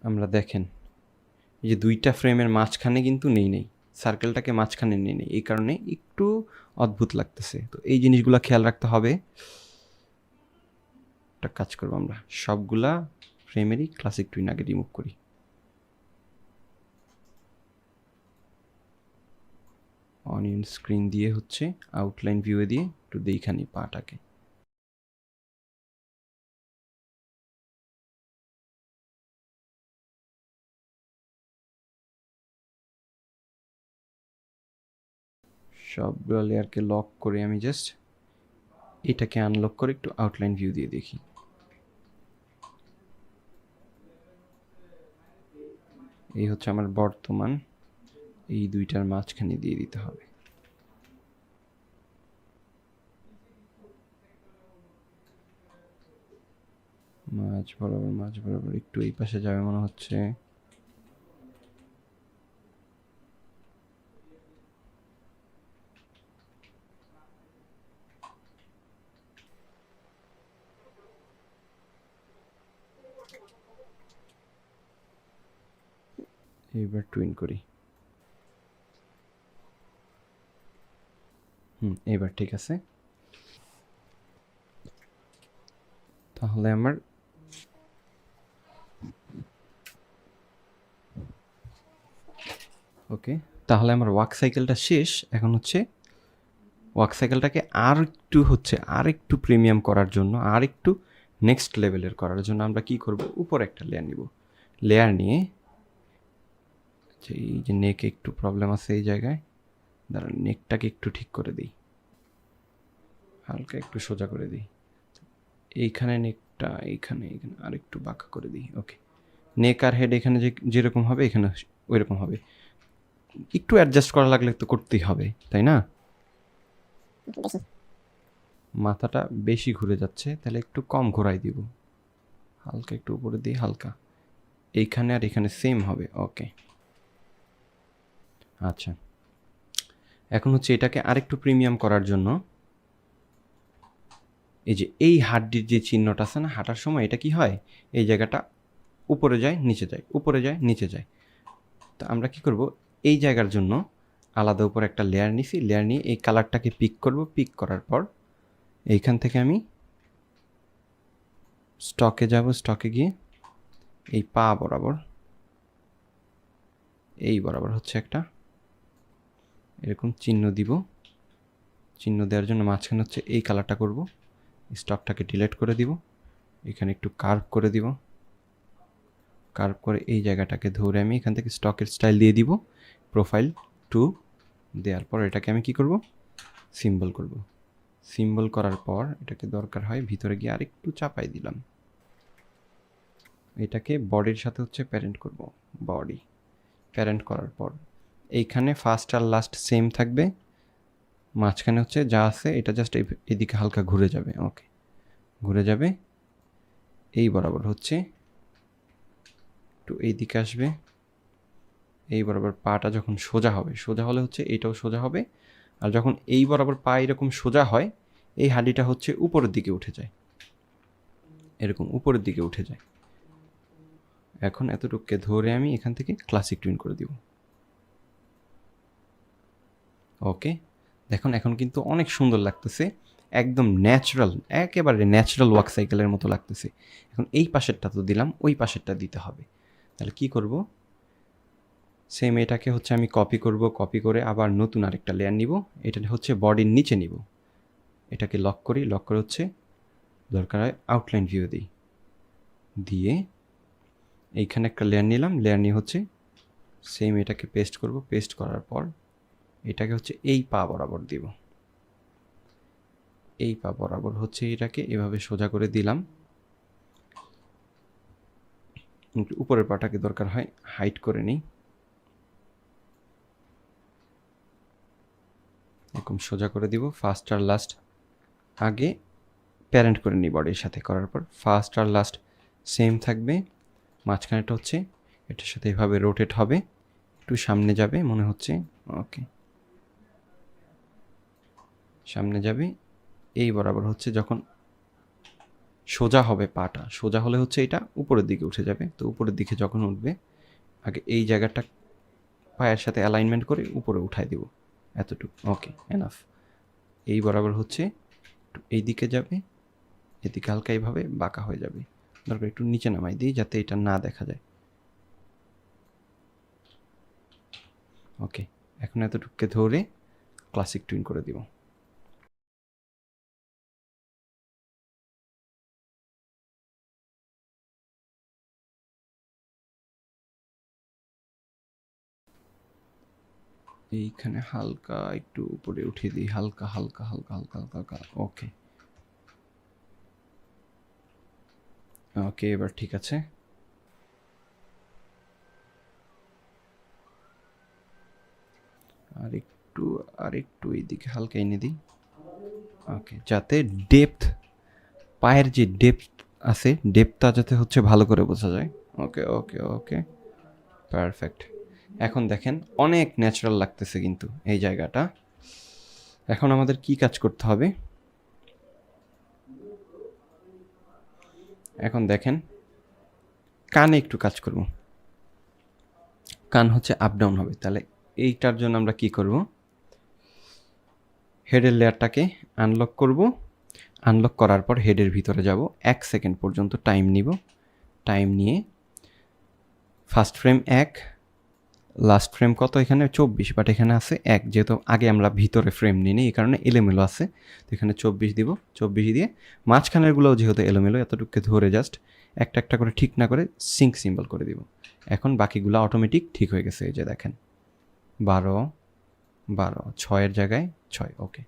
আমরা দেখেন এই যে দুইটা ফ্রেমের মাঝখানে কিন্তু নেই, সার্কেলটাকে মাঝখানে নেই, এই কারণে একটু অদ্ভুত লাগতেছে। তো এই জিনিসগুলো খেয়াল রাখতে হবে। একটা কাজ করবো, আমরা সবগুলা ফ্রেমেরই ক্লাসিক টুইন আগে রিমুভ করি। অনিয়ন স্ক্রিন দিয়ে হচ্ছে আউটলাইন ভিউয়ে দিয়ে একটু দেখানি পাটাকে। সবগুলো লেয়ারকে লক করে আমি জাস্ট এটাকে আনলক করে একটু আউটলাইন ভিউ দিয়ে দেখি। এই হচ্ছে আমার বর্তমান, এই দুইটার মাঝখানে দিয়ে দিতে হবে। মাঝ বরাবর একটু এই পাশে যাবে মনে হচ্ছে। এইবার টুইন করি। এইবার ঠিক আছে। তাহলে আমার ওকে, তাহলে আমার ওয়ার্ক সাইকেলটা শেষ। এখন হচ্ছে ওয়ার্ক সাইকেলটাকে আর একটু প্রিমিয়াম করার জন্য, আর একটু নেক্সট লেভেলের করার জন্য আমরা কি করব, উপর একটা লেয়ার নিব। লেয়ার নিয়ে এই যে নেকে একটু প্রবলেম আছে এই জায়গায়, দাঁড়ান নেকটাকে একটু ঠিক করে দিই, হালকা একটু সোজা করে দিই। এইখানে নেকটা এইখানে আর একটু বাঁকা করে দিই। ওকে, নেক আর হেড এখানে যেরকম হবে এখানে ওই রকম হবে। একটু অ্যাডজাস্ট করা লাগলে তো করতেই হবে, তাই না? মাথাটা বেশি ঘুরে যাচ্ছে, তাহলে একটু কম ঘোরাই দিব, হালকা একটু উপরে দিই, হালকা এইখানে আর এখানে সেম হবে। ওকে, আচ্ছা, এখন হচ্ছে এটাকে আরেকটু প্রিমিয়াম করার জন্য এই যে এই হাড্ডির যে চিহ্নটা আছে না, হাঁটার সময় এটা কি হয়, এই জায়গাটা উপরে যায় নিচে যায়, উপরে যায় নিচে যায়। তো আমরা কি করব, এই জায়গার জন্য আলাদা উপর একটা লেয়ার নিছি, লেয়ার নিয়ে এই কালারটাকে পিক করব। পিক করার পর এইখান থেকে আমি স্টকে যাব, স্টকে গিয়ে এই পা বরাবর, এই বরাবর হচ্ছে একটা এরকম চিহ্ন দিব। চিহ্ন দেওয়ার জন্য মাঝখানে হচ্ছে এই কালারটা করব। স্টকটাকে ডিলিট করে দিব, এখানে একটু কার্ভ করে দিব। কার্ভ করে এই জায়গাটাকে ধরে আমি এখান থেকে স্টকের স্টাইল দিয়ে দিব, প্রোফাইল 2 দেওয়ার পর এটাকে আমি কি করব, সিম্বল করব। সিম্বল করার পর এটাকে দরকার হয় ভিতরে গিয়ে আরেকটু চাপাই দিলাম। এটাকে বডির সাথে হচ্ছে প্যারেন্ট করব। বডি প্যারেন্ট করার পর এইখানে ফার্স্ট আর লাস্ট সেম থাকবে, মাঝখানে হচ্ছে যা আছে এটা জাস্ট এদিকে হালকা ঘুরে যাবে। ওকে, ঘুরে যাবে এই বরাবর হচ্ছে একটু এইদিকে আসবে, এই বরাবর পাটা যখন সোজা হবে, সোজা হলে হচ্ছে এইটাও সোজা হবে। আর যখন এই বরাবর পা এরকম সোজা হয়, এই হাঁডিটা হচ্ছে উপরের দিকে উঠে যায়, এরকম উপরের দিকে উঠে যায়। এখন এতটুকুকে ধরে আমি এখান থেকে ক্লাসিক টুইন করে দিব। ওকে, দেখুন এখন কিন্তু অনেক সুন্দর লাগতেছে, একদম ন্যাচারাল, একেবারে ন্যাচারাল ওয়াক সাইকেলের মতো লাগতেছে। এখন এই পাশেরটা তো দিলাম, ওই পাশেরটা দিতে হবে। তাহলে কি করব, সেম এটাকে হচ্ছে আমি কপি করব, কপি করে আবার নতুন আরেকটা লেয়ার নিব, এটা হচ্ছে বডির নিচে নিব। এটাকে লক করি, লক করে হচ্ছে দরকার হয় আউটলাইন ভিউ দিই, দিয়ে এইখানে একটা লেয়ার নিলাম, লেয়ার নিয়ে হচ্ছে সেম এটাকে পেস্ট করব। পেস্ট করার পর এটাকে হচ্ছে এই পা বরাবর দিব, এই পা বরাবর হচ্ছে এটাকে এভাবে সোজা করে দিলাম। উপরের পাটাকে দরকার হয় হাইট করে নিই, এরকম সোজা করে দিব। ফার্স্ট আর লাস্ট আগে প্যারেন্ট করে নিই বডির সাথে, করার পর ফার্স্ট আর লাস্ট সেম থাকবে। মাঝখানেটা হচ্ছে এটার সাথে এভাবে রোটেট হবে, একটু সামনে যাবে মনে হচ্ছে। ওকে, সামনে যাবে এই বরাবর হচ্ছে যখন সোজা হবে পাটা, সোজা হলে হচ্ছে এটা উপরের দিকে উঠে যাবে। তো উপরের দিকে যখন উঠবে আগে এই জায়গাটা পায়ের সাথে অ্যালাইনমেন্ট করে উপরে উঠাই দেব, এতটুকু। ওকে, এনাফ। এই বরাবর হচ্ছে এই দিকে যাবে, এদিকে হালকা এইভাবে বাঁকা হয়ে যাবে, দরকার একটু নিচে নামাই দিই যাতে এটা না দেখা যায়। ওকে, এখন এতটুকুকে ধরে ক্লাসিক টুইন করে দিব। এইখানে হালকা একটু উপরে উঠিয়ে দিই, হালকা হালকা হালকা হালকা হালকা হালকা। ওকে, ওকে, এবার ঠিক আছে। আর একটু এইদিকে হালকা এনে দিই। ওকে, যাতে ডেপথ, পায়ের যে ডেপথ আছে, ডেপথটা যাতে হচ্ছে ভালো করে বোঝা যায়। ওকে ওকে ওকে, পারফেক্ট। এখন দেখেন অনেক ন্যাচারাল লাগতেছে কিন্তু এই জায়গাটা। এখন আমাদের কি কাজ করতে হবে, এখন দেখেন কানে একটু কাজ করব। কান হচ্ছে আপ ডাউন হবে, তাহলে এইটার জন্য আমরা কি করব, হেডের লেয়ারটাকে আনলক করব। আনলক করার পর হেডের ভিতরে যাব, 1 সেকেন্ড পর্যন্ত টাইম নিব। টাইম নিয়ে ফার্স্ট ফ্রেম 1, লাস্ট ফ্রেম কত, এখানে 24, বাট এখানে আছে 1, যেহেতু আগে আমরা ভিতরে ফ্রেম নিই এই কারণে এলোমেলো আছে। তো এখানে 24 দিব, 24 দিয়ে মাঝখানেরগুলোও যেহেতু এলোমেলো এতটুকু ধরে জাস্ট একটা একটা করে ঠিক না করে সিঙ্ক সিম্বল করে দিব। এখন বাকিগুলো অটোমেটিক ঠিক হয়ে গেছে, এই যে দেখেন 12 12, 6-এর জায়গায় 6, ওকে।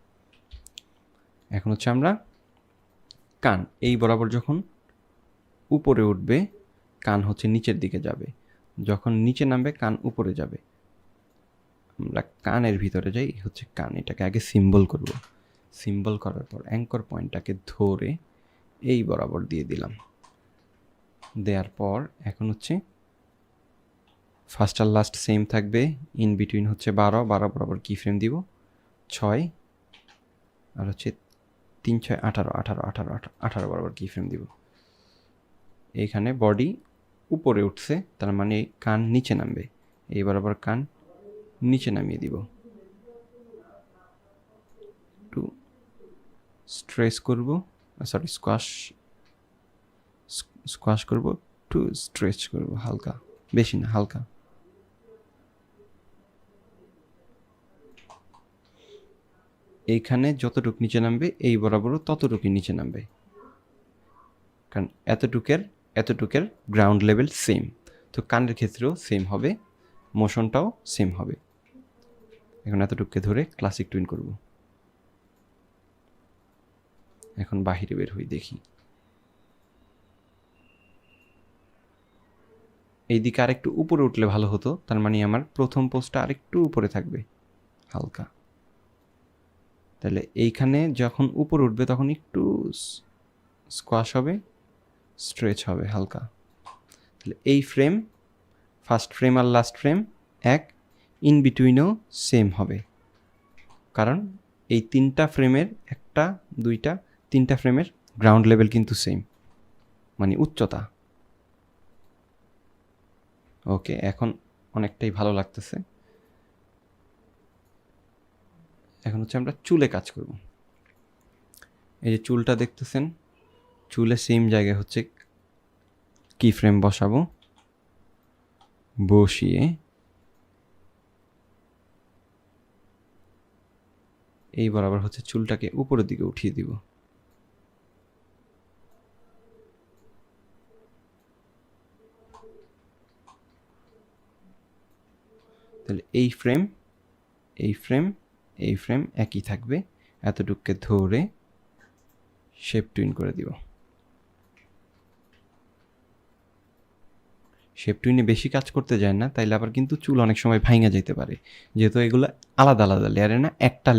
এখন হচ্ছে আমরা কান এই বরাবর যখন উপরে উঠবে কান হচ্ছে নিচের দিকে যাবে, যখন নিচে নামবে কান উপরে যাবে। আমরা কানের ভিতরে যাই, হচ্ছে কান, এটাকে আগে সিম্বল করব। সিম্বল করার পর অ্যাঙ্কর পয়েন্টটাকে ধরে এই বরাবর দিয়ে দিলাম। দেওয়ার পর এখন হচ্ছে ফার্স্ট আর লাস্ট সেম থাকবে, ইন বিটুইন হচ্ছে 12 12 বরাবর কি ফ্রেম দিব 6, আর হচ্ছে 3 6 18 18 18 18 বরাবর কি ফ্রেম দিব। এইখানে বডি উপরে উঠছে, তার মানে কান নিচে নামবে, এই বরাবর কান নিচে নামিয়ে দিব। একটু স্ট্রেস করব, সরি স্কোয়াশ করব, একটু স্ট্রেচ করব হালকা, বেশি না হালকা। এইখানে যতটুক নিচে নামবে এই বরাবরও ততটুকুই নিচে নামবে, কারণ এতটুকের গ্রাউন্ড লেভেল সেম। তো কানের ক্ষেত্রেও সেম হবে, মোশনটাও সেম হবে। এখন এতটুকুকে ধরে ক্লাসিক টুইন করব। এখন বাহিরে বের হই, দেখি এইদিকে আরেকটু উপরে উঠলে ভালো হতো, তার মানে আমার প্রথম পোস্টটা আরেকটু উপরে থাকবে হালকা। তাহলে এইখানে যখন উপরে উঠবে তখন একটু স্কোয়াশ হবে, স্ট্রেচ হবে হালকা। তাহলে এই ফ্রেম ফার্স্ট ফ্রেম আর লাস্ট ফ্রেম এক, ইন বিটুইনও সেম হবে, কারণ এই তিনটা ফ্রেমের একটা দুইটা তিনটা ফ্রেমের গ্রাউন্ড লেভেল কিন্তু সেম, মানে উচ্চতা। ওকে, এখন অনেকটাই ভালো লাগতেছে। এখন হচ্ছে আমরা চুলে কাজ করব। এই যে চুলটা দেখতেছেন, চুলে সেম জায়গায় হচ্ছে কি ফ্রেম বসাবো, বসিয়ে এই বরাবর হচ্ছে চুলটাকে উপরের দিকে উঠিয়ে দিব। তাহলে এই ফ্রেম এই ফ্রেম এই ফ্রেম একই থাকবে, এতটুকুকে ধরে শেপ টুইন করে দিব। শেপ টুইনে বেশি কাজ করতে যায় না, তাইলে আবার কিন্তু চুল অনেক সময় ভাঙা যেতে পারে, যেহেতু এগুলো আলাদা আলাদা লেয়ারে না, একটা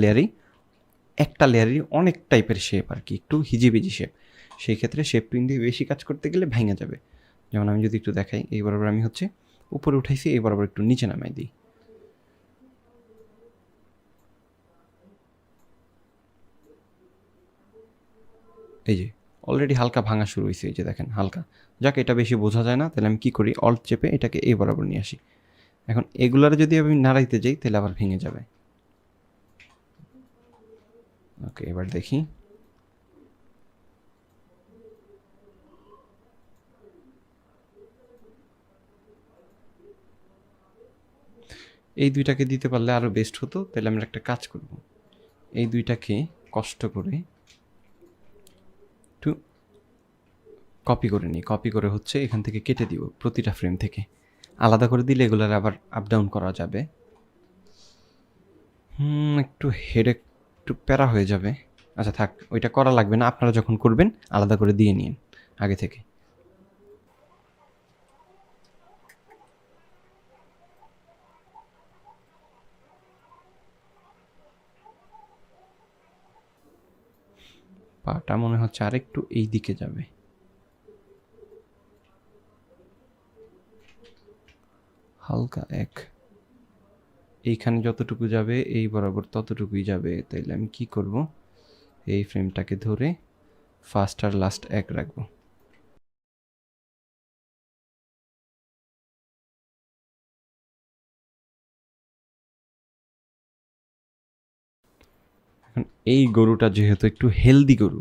লেয়ারেরই অনেক টাইপের শেপ আর কি, একটু হিজিবিজি শেপ। সেই ক্ষেত্রে শেপ টুইন দিয়ে বেশি কাজ করতে গেলে ভাঙা যাবে। যেমন আমি যদি একটু দেখাই, এই বরাবর আমি হচ্ছে উপরে উঠাইছি, এই বরাবর একটু নিচে নামাই দিই। এই যে অলরেডি হালকা ভাঙা শুরু হয়েছে, এই যে দেখেন হালকা। যাক, এটা বেশি বোঝা যায় না, তাহলে আমি কি করি, অল্ট চেপে এটাকে এই বরাবর নিয়ে আসি। এখন এগুলার যদি আমি নাড়াইতে যাই তাহলে আবার ভেঙে যাবে। ওকে, এবার দেখি। এই দুইটাকে দিতে পারলে আরও বেস্ট হতো, তাহলে আমরা একটা কাজ করব, এই দুইটাকে কষ্ট করে একটু কপি করে নিই, কপি করে হচ্ছে এখান থেকে কেটে দিব, প্রতিটা ফ্রেম থেকে আলাদা করে দিলে এগুলোর আবার আপ ডাউন করা যাবে। একটু হেডে একটু প্যারা হয়ে যাবে। আচ্ছা থাক, ওইটা করা লাগবে না, আপনারা যখন করবেন আলাদা করে দিয়ে নিন আগে থেকে। পাটা মনে হচ্ছে আরেকটু এই দিকে যাবে, হালকা 1, এইখানে যতটুকু যাবে এই বরাবর ততটুকুই যাবে। তাইলে আমি কি করব, এই ফ্রেমটাকে ধরে ফার্স্ট আর লাস্ট 1 রাখবো। এখন এই গরুটা যেহেতু একটু হেলদি গরু,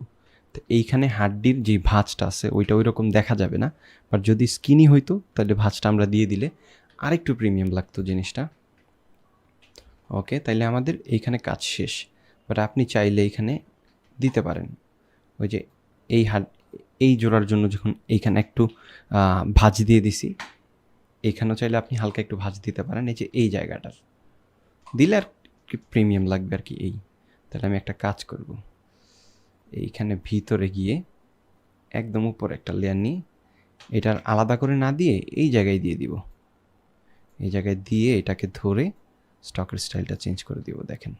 তো এইখানে হাড্ডির যে ভাঁজটা আছে ওইটা ওই রকম দেখা যাবে না, বাট যদি স্কিনি হইতো তাহলে ভাঁজটা আমরা দিয়ে দিলে আরেকটু প্রিমিয়াম লাগতো জিনিসটা। ওকে, তাইলে আমাদের এইখানে কাজ শেষ, বাট আপনি চাইলে এইখানে দিতে পারেন ওই যে এই জোড়ার জন্য যখন এইখানে একটু ভাঁজ দিয়ে দিছি, এইখানেও চাইলে আপনি হালকা একটু ভাঁজ দিতে পারেন এই যে এই জায়গাটার, দিলে আর কি প্রিমিয়াম লাগবে আর কি। এই তাহলে আমি একটা কাজ করব, এইখানে ভিতরে গিয়ে একদম উপরে একটা লেয়ার নিয়ে এটার আলাদা করে না দিয়ে এই জায়গায় দিয়ে দিব, এই জায়গায় দিয়ে এটাকে ধরে স্টকের স্টাইলটা চেঞ্জ করে দিব। দেখেন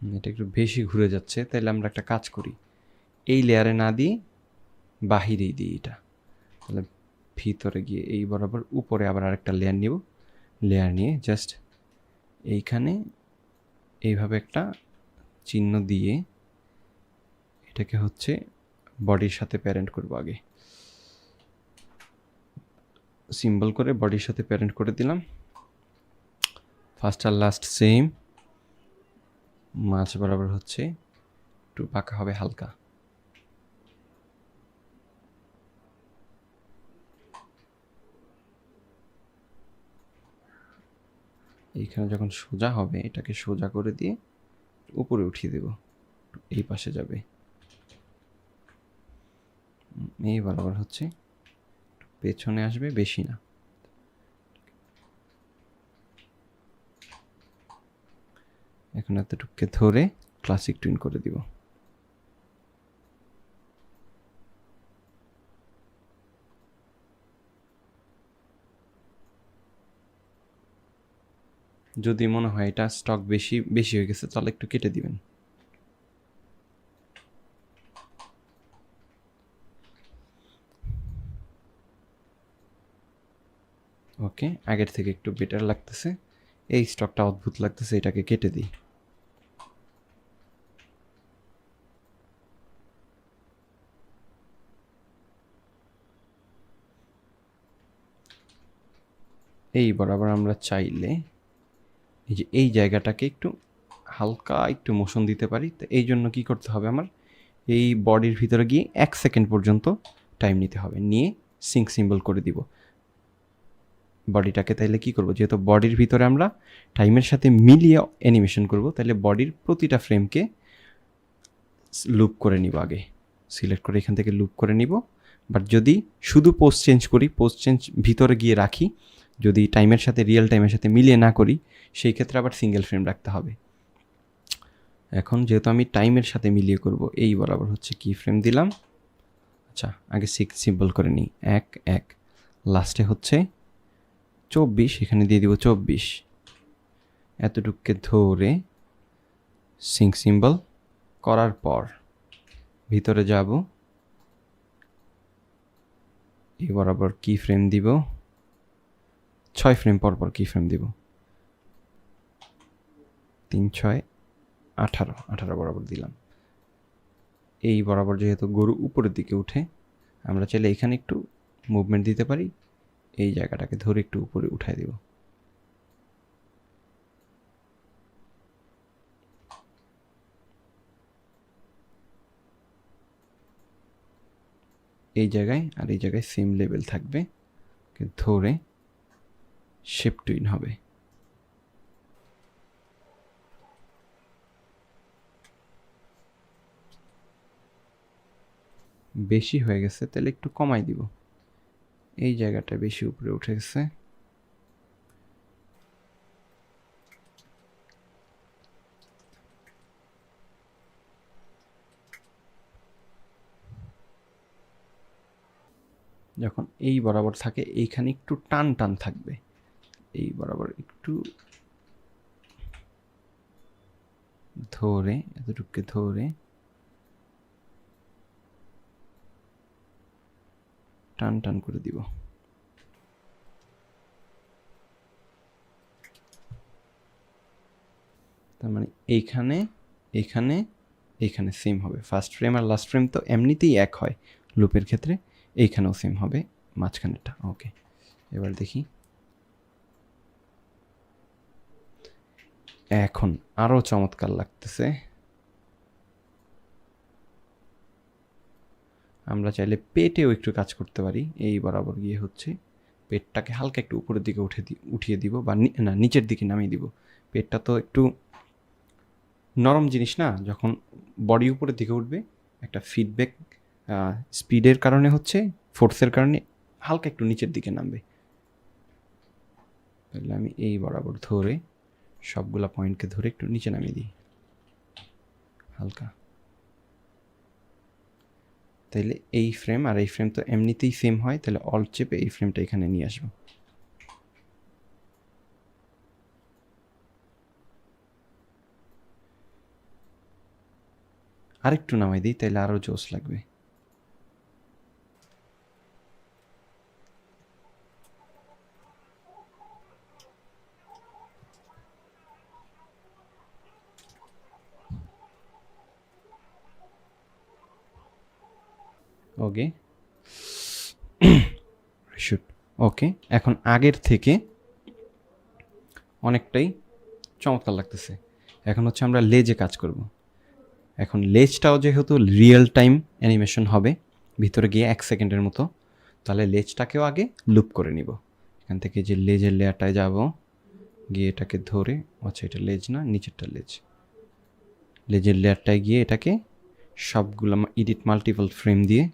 এটা একটু বেশি ঘুরে যাচ্ছে, তাহলে আমরা একটা কাজ করি, এই লেয়ারে না দিয়ে বাহিরেই দিই এটা। তাহলে ভিতরে গিয়ে এই বরাবর উপরে আবার আরেকটা লেয়ার নিব, লেয়ার নিয়ে জাস্ট এইখানে এইভাবে একটা চিহ্ন দিয়ে এটাকে হচ্ছে বডির সাথে প্যারেন্ট করব। আগে সিম্বল করে বডির সাথে প্যারেন্ট করে দিলাম। ফার্স্ট আর লাস্ট সেম, মাছ বরাবর হচ্ছে একটু পাকা হবে হালকা। এইখানে যখন সোজা হবে এটাকে সোজা করে দিয়ে উপরে উঠিয়ে দেব, এই পাশে যাবে, এই বরাবর হচ্ছে পেছনে আসবে, বেশি না। এখন এতটুকুকে ধরে ক্লাসিক টুইন করে দিব। যদি মনে হয় এটা স্টক বেশি বেশি হয়ে গেছে তাহলে একটু কেটে দিবেন। ওকে, আগের থেকে একটু বেটার লাগতেছে, এই স্টকটা অদ্ভুত লাগতেছে, এটাকে কেটে দিই। এই বরাবর আমরা চাইলে এই যে এই জায়গাটাকে একটু হালকা একটু মোশন দিতে পারি। তো এই জন্য কী করতে হবে, আমার এই বডির ভিতরে গিয়ে 1 সেকেন্ড পর্যন্ত টাইম নিতে হবে, নিয়ে সিঙ্ক সিম্বল করে দিব বডিটাকে। তাইলে কি করব, যেহেতু বডির ভিতরে আমরা টাইমের সাথে মিলিয়ে অ্যানিমেশন করব, তাহলে বডির প্রতিটা ফ্রেমকে লুপ করে নিব। আগে সিলেক্ট করে এখান থেকে লুপ করে নিব। বাট যদি শুধু পোস্ট চেঞ্জ করি, পোস্ট চেঞ্জ ভিতরে গিয়ে রাখি, যদি টাইমের সাথে রিয়েল টাইমের সাথে মিলিয়ে না করি, সেই ক্ষেত্রে আবার সিঙ্গেল ফ্রেম রাখতে হবে। এখন যেহেতু আমি টাইমের সাথে মিলিয়ে করব, এই বরাবর হচ্ছে কি ফ্রেম দিলাম। আচ্ছা, আগে সিম্বল করে নিই, 1 1, লাস্টে হচ্ছে 24, এখানে দিয়ে দিব 24। এতটুকুকে ধরে সিঙ্ক সিম্বল করার পর ভিতরে যাব, এই বরাবর কি ফ্রেম দিব, 6 ফ্রেম পর পর কি ফ্রেম দিব, 3 6 18, 18 বরাবর দিলাম। এই বরাবর যেহেতু গরু উপরের দিকে উঠে, আমরা চাইলে এখানে একটু মুভমেন্ট দিতে পারি, এই জায়গাটাকে ধরে একটু উপরে উঠাই দেব। এই জায়গায় আর এই জায়গায় সেম লেভেল থাকবে, ধরে শেপ টুইন হবে। বেশি হয়ে গেছে তাহলে একটু কমাই দিব, এই জায়গাটা বেশি উপরে উঠে গেছে। যখন এই বরাবর থাকে এইখানে একটু টান টান থাকবে, এই বরাবর একটু ধরে এতটুকুকে ধরে টান টান করে দিব। তার মানে এইখানে এইখানে এইখানে সেম হবে। ফার্স্ট ফ্রেম আর লাস্ট ফ্রেম তো এমনিতেই এক হয় লুপের ক্ষেত্রে, এইখানেও সেম হবে মাঝখানেরটা। ওকে, এবার দেখি এখন আরও চমৎকার লাগতেছে। আমরা চাইলে পেটেও একটু কাজ করতে পারি। এই বরাবর গিয়ে হচ্ছে পেটটাকে হালকা একটু উপরের দিকে উঠিয়ে দিব, বা না নিচের দিকে নামিয়ে দিব। পেটটা তো একটু নরম জিনিস না, যখন বডি উপরের দিকে উঠবে একটা ফিডব্যাক স্পিডের কারণে হচ্ছে, ফোর্সের কারণে হালকা একটু নিচের দিকে নামবে। তাহলে আমি এই বরাবর ধরে সবগুলা পয়েন্টকে ধরে একটু নিচে নামিয়ে দিই হালকা। তাইলে এই ফ্রেম আর এই ফ্রেম তো এমনিতেই সেম হয়, তাহলে অল্ট চেপে এই ফ্রেমটা এখানে নিয়ে আসবো। আরেকটু নামাই দিই, তাহলে আরও জোস লাগবে। ওকে শুট। ওকে, এখন আগের থেকে অনেকটাই চমৎকার লাগতেছে। এখন হচ্ছে আমরা লেজে কাজ করব। এখন লেজটাও যেহেতু রিয়েল টাইম অ্যানিমেশন হবে ভিতরে গিয়ে 1 সেকেন্ডের মতো, তাহলে লেজটাকেও আগে লুপ করে নিব। এখান থেকে যে লেজের লেয়ারটায় যাব, গিয়ে এটাকে ধরে, আচ্ছা এটা লেজ না, নিচেরটা লেজ, লেজের লেয়ারটায় গিয়ে এটাকে সবগুলো এডিট মাল্টিপল ফ্রেম দিয়ে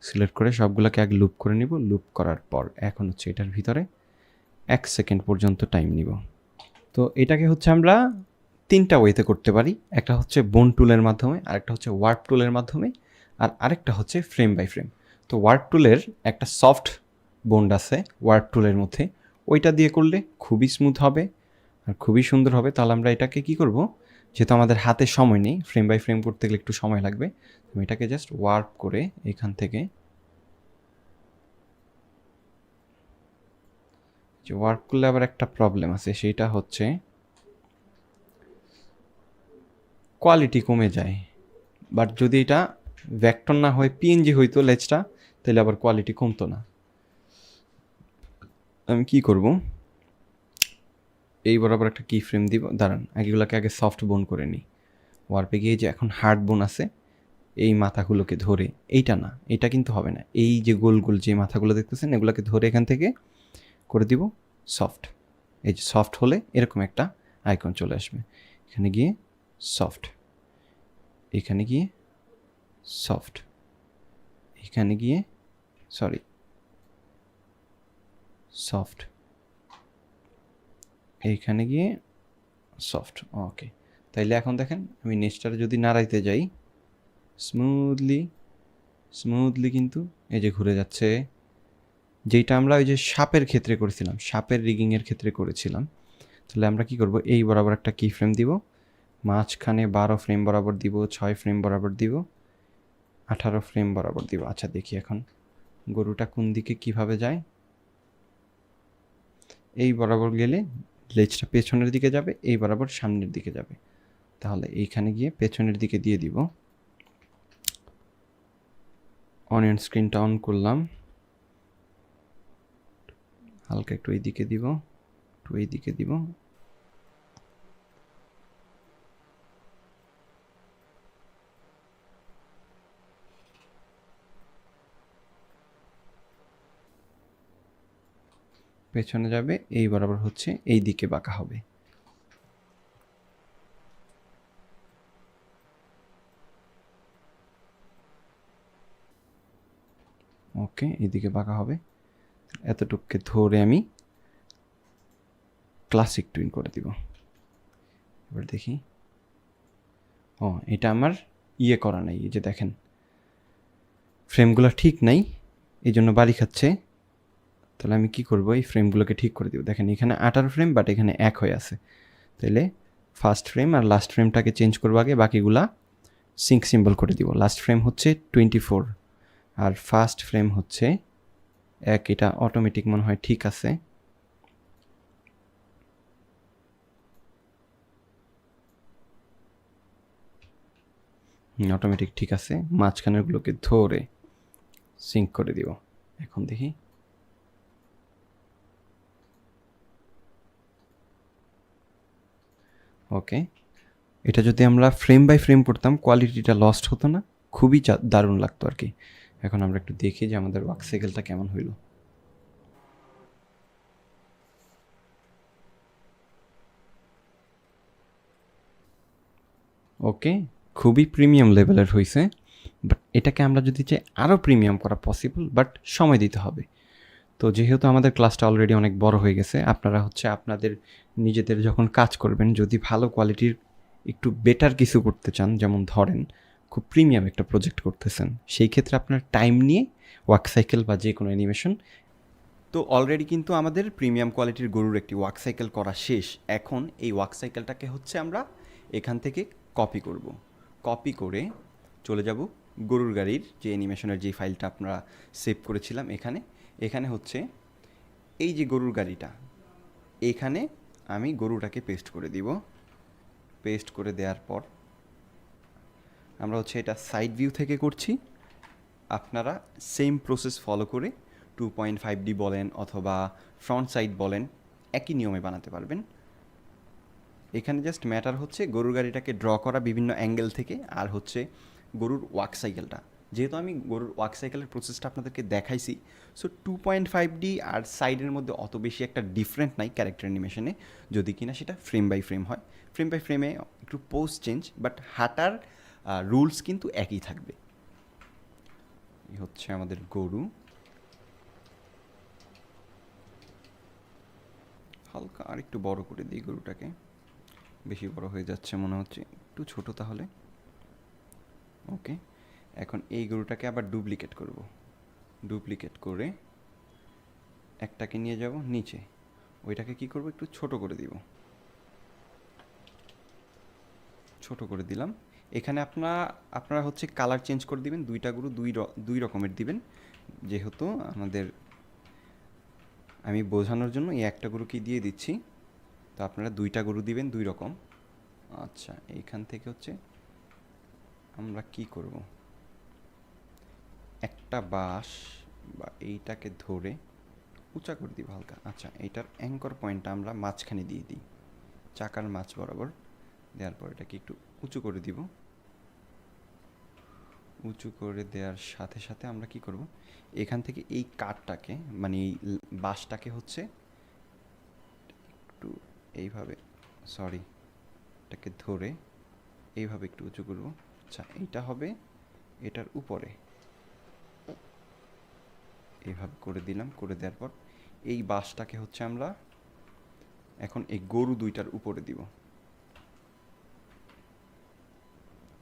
সিলেক্ট করে সবগুলোকে আগে লুপ করে নিব। লুপ করার পর এখন হচ্ছে এটার ভিতরে 1 সেকেন্ড পর্যন্ত টাইম নিব। তো এটাকে হচ্ছে আমরা 3টা ওয়েতে করতে পারি। একটা হচ্ছে বোন টুলের মাধ্যমে, আরেকটা হচ্ছে ওয়ার্প টুলের মাধ্যমে, আর আরেকটা হচ্ছে ফ্রেম বাই ফ্রেম। তো ওয়ার্প টুলের একটা সফট বোন্ড আছে ওয়ার্প টুলের মধ্যে, ওইটা দিয়ে করলে খুবই স্মুথ হবে আর খুবই সুন্দর হবে। তাহলে আমরা এটাকে কি করব, যেহেতু আমাদের হাতে সময় নেই, ফ্রেম বাই ফ্রেম করতে গেলে একটু সময় লাগবে, আমি এটাকে জাস্ট ওয়ার্প করে এখান থেকে, যে ওয়ার্প করলে আবার একটা প্রবলেম আছে, সেটা হচ্ছে কোয়ালিটি কমে যায়। বাট যদি এটা ভেক্টর না হয় পিএনজি হইতো লেজটা, তাহলে আবার কোয়ালিটি কমতো না। আমি কি করব, এই বরাবর একটা কি ফ্রেম দিব। দাঁড়ান, এগুলোকে আগে সফট বোন করে নিই। ওয়ার্পে গিয়ে যে এখন হার্ড বোন আছে, এই মাথাগুলোকে ধরে, এইটা না, এটা কিন্তু হবে না, এই যে গোল গোল যে মাথাগুলো দেখতেছেন এগুলোকে ধরে এখান থেকে করে দিব সফট। এই যে সফট হলে এরকম একটা আইকন চলে আসবে। এখানে গিয়ে সফট, এখানে গিয়ে সফট, এখানে গিয়ে সরি সফট, এইখানে গিয়ে সফট। ওকে, তাইলে এখন দেখেন আমি নেক্সটটা যদি নাড়াইতে যাই স্মুথলি কিন্তু এই যে ঘুরে যাচ্ছে, যেটা আমরা ওই যে সাপের ক্ষেত্রে করেছিলাম, সাপের রিগিংয়ের ক্ষেত্রে করেছিলাম। তাহলে আমরা কি করব, এই বরাবর একটা কি ফ্রেম দিব, মাঝখানে 12 ফ্রেম বরাবর দিব, 6 ফ্রেম বরাবর দিব, 18 ফ্রেম বরাবর দিব। আচ্ছা দেখি এখন গরুটা কোন দিকে কিভাবে যায়। এই বরাবর গেলে লেজটা পেছনের দিকে যাবে, এই বরাবর সামনের দিকে যাবে। তাহলে এইখানে গিয়ে পেছনের দিকে দিয়ে দিব। অনিয়ন স্ক্রিনটা অন করলাম, হালকা একটু এই দিকে দিব, একটু এই দিকে দিব। পেছনে যাবে, এই বরাবর হচ্ছে এই দিকে বাঁকা হবে। ওকে, এইদিকে বাঁকা হবে। এতটুকুকে ধরে আমি ক্লাসিক টুইন করে দিব। এবার দেখি, ও এটা আমার ইয়ে করা নাই, এই যে দেখেন ফ্রেমগুলো ঠিক নাই, এই জন্য বাড়ি খাচ্ছে। তাহলে আমি কি করব, এই ফ্রেমগুলোকে ঠিক করে দিব। দেখেন এখানে 18 ফ্রেম, বাট এখানে 1 হয়ে আছে। তাহলে ফার্স্ট ফ্রেম আর লাস্ট ফ্রেমটাকে চেঞ্জ করবো আগে, বাকিগুলা সিঙ্ক সিম্বল করে দিব। লাস্ট ফ্রেম হচ্ছে 24 আর ফার্স্ট ফ্রেম হচ্ছে 1। এটা অটোমেটিক মনে হয় ঠিক আছে। অটোমেটিক ঠিক আছে, মাঝখানেরগুলোকে ধরে সিঙ্ক করে দিব। এখন দেখি, ওকে। এটা যদি আমরা ফ্রেম বাই ফ্রেম করতাম কোয়ালিটিটা লস্ট হতো না, খুবই দারুণ লাগতো আর কি। এখন আমরা একটু দেখি যে আমাদের ওয়ার্ক সাইকেলটা কেমন হইল। ওকে, খুবই প্রিমিয়াম লেভেলের হয়েছে, বাট এটাকে আমরা যদি চাই আরও প্রিমিয়াম করা পসিবল, বাট সময় দিতে হবে। তো যেহেতু আমাদের ক্লাসটা অলরেডি অনেক বড় হয়ে গেছে, আপনারা হচ্ছে আপনাদের নিজেদের যখন কাজ করবেন, যদি ভালো কোয়ালিটির একটু বেটার কিছু করতে চান, যেমন ধরেন খুব প্রিমিয়াম একটা প্রজেক্ট করতেছেন, সেই ক্ষেত্রে আপনার টাইম নিয়ে ওয়ার্ক সাইকেল বা যে কোনো অ্যানিমেশন। তো অলরেডি কিন্তু আমাদের প্রিমিয়াম কোয়ালিটির গরুর একটি ওয়ার্ক সাইকেল করা শেষ। এখন এই ওয়ার্ক সাইকেলটাকে হচ্ছে আমরা এখান থেকে কপি করব। কপি করে চলে যাব গরুর গাড়ির যে অ্যানিমেশনের যে ফাইলটা আপনারা সেভ করেছিলাম এখানে। এখানে হচ্ছে এই যে গরুর গাড়িটা, এখানে আমি গরুটাকে পেস্ট করে দিব। পেস্ট করে দেওয়ার পর আমরা হচ্ছে এটা সাইড ভিউ থেকে করছি। আপনারা সেম প্রসেস ফলো করে 2.5D বলেন অথবা ফ্রন্ট সাইড বলেন, একই নিয়মে বানাতে পারবেন। এখানে জাস্ট ম্যাটার হচ্ছে গরুর গাড়িটাকে ড্র করা বিভিন্ন অ্যাঙ্গেল থেকে, আর হচ্ছে গরুর ওয়াক সাইকেলটা। যেহেতু আমি গরুর ওয়াক সাইকেলের প্রসেসটা আপনাদেরকে দেখাইছি, সো 2.5D আর সাইডের মধ্যে অত বেশি একটা ডিফারেন্ট নাই ক্যারেক্টার অ্যানিমেশনে, যদি কিনা সেটা ফ্রেম বাই ফ্রেম হয়। ফ্রেম বাই ফ্রেমে একটু পোস্ট চেঞ্জ, বাট হাঁটার রুলস কিন্তু একই থাকবে। এই হচ্ছে আমাদের গরু। হালকা আর একটু বড় করে দিই গরুটাকে, বেশি বড় হয়ে যাচ্ছে মনে হচ্ছে, একটু ছোট তাহলে। ওকে, এখন এই গরুটাকে আবার ডুপ্লিকেট করব। ডুপ্লিকেট করে একটাকে নিয়ে যাব নিচে, ওইটাকে কি করব, একটু ছোট করে দিব। ছোট করে দিলাম। এখানে আপনারা হচ্ছে কালার চেঞ্জ করে দিবেন। দুইটা গরু দুই রকমের দিবেন, যেহেতু আমাদের, আমি বোঝানোর জন্য এই একটা গরুকে দিয়ে দিচ্ছি। তো আপনারা দুইটা গরু দিবেন দুই রকম। আচ্ছা, এইখান থেকে হচ্ছে আমরা কি করব, একটা বাঁশ বা এইটাকে ধরে উঁচা করে দিব হালকা। আচ্ছা, এইটার অ্যাঙ্কর পয়েন্টটা আমরা মাঝখানে দিয়ে দিই, চাকার মাঝ বরাবর। দেওয়ার পর এটাকে একটু উঁচু করে দিব। উঁচু করে দেওয়ার সাথে সাথে আমরা কি করব, এখান থেকে এই কাঠটাকে মানে এই বাঁশটাকে হচ্ছে একটু এইভাবে, সরি, এটাকে ধরে এইভাবে একটু উঁচু করব। আচ্ছা, এইটা হবে এটার উপরে, এইভাবে করে দিলাম। করে দেওয়ার পর এই বাঁশটাকে হচ্ছে আমরা এখন এই গরু দুইটার উপরে দিব,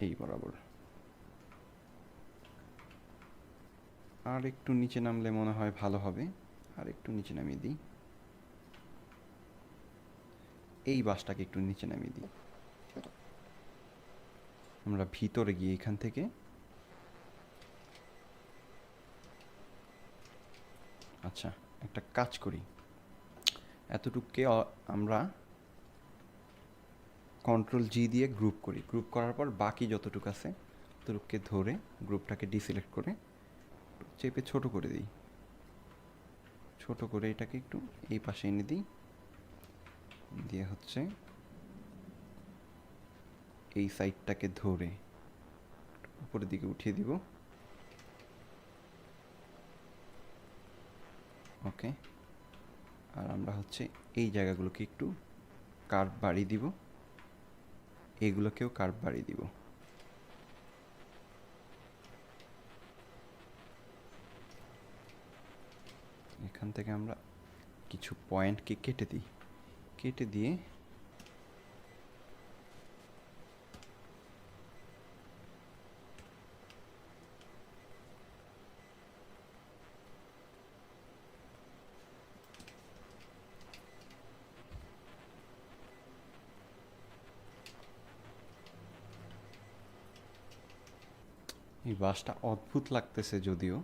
এই বরাবর। আর একটু নিচে নামলে মনে হয় ভালো হবে, আর একটু নিচে নামিয়ে দিই। এই বাঁশটাকে একটু নিচে নামিয়ে দিই। আমরা ভিতরে গিয়ে এখান থেকে আচ্ছা একটা কাজ করি, এতটুকুকে আমরা Ctrl G দিয়ে গ্রুপ করি। গ্রুপ করার পর বাকি যতটুকু আছে ততটুকুকে ধরে গ্রুপটাকে ডিসিলেক্ট করে চেপে ছোট করে দিই। ছোট করে এটাকে একটু এই পাশে এনে দিই, দিয়ে হচ্ছে এই সাইডটাকে ধরে উপরের দিকে উঠিয়ে দিব। ওকে, আর আমরা হচ্ছে এই জায়গাগুলোকে একটু কার্ভ বাড়িয়ে দিব, এইগুলোকেও কার্ভ বাড়িয়ে দিব। এখান থেকে আমরা কিছু পয়েন্টকে কেটে দিই, কেটে দিয়ে এই বাসটা অদ্ভুত লাগতেছে যদিও।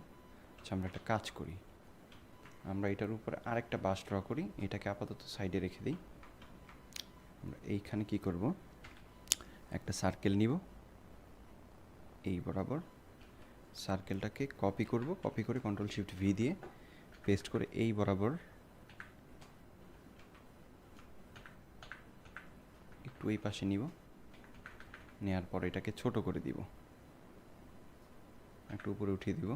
আচ্ছা, আমরা একটা কাজ করি, আমরা এটার উপরে আরেকটা বাস ড্র করি, এটাকে আপাতত সাইডে রেখে দিই। আমরা এইখানে কি করব, একটা সার্কেল নিব এই বরাবর, সার্কেলটাকে কপি করব, কপি করে কন্ট্রোল শিফট ভি দিয়ে পেস্ট করে এই বরাবর একটু এই পাশে নিব, নেওয়ার পর এটাকে ছোট করে দিব, একটু উপরে উঠিয়ে দিব,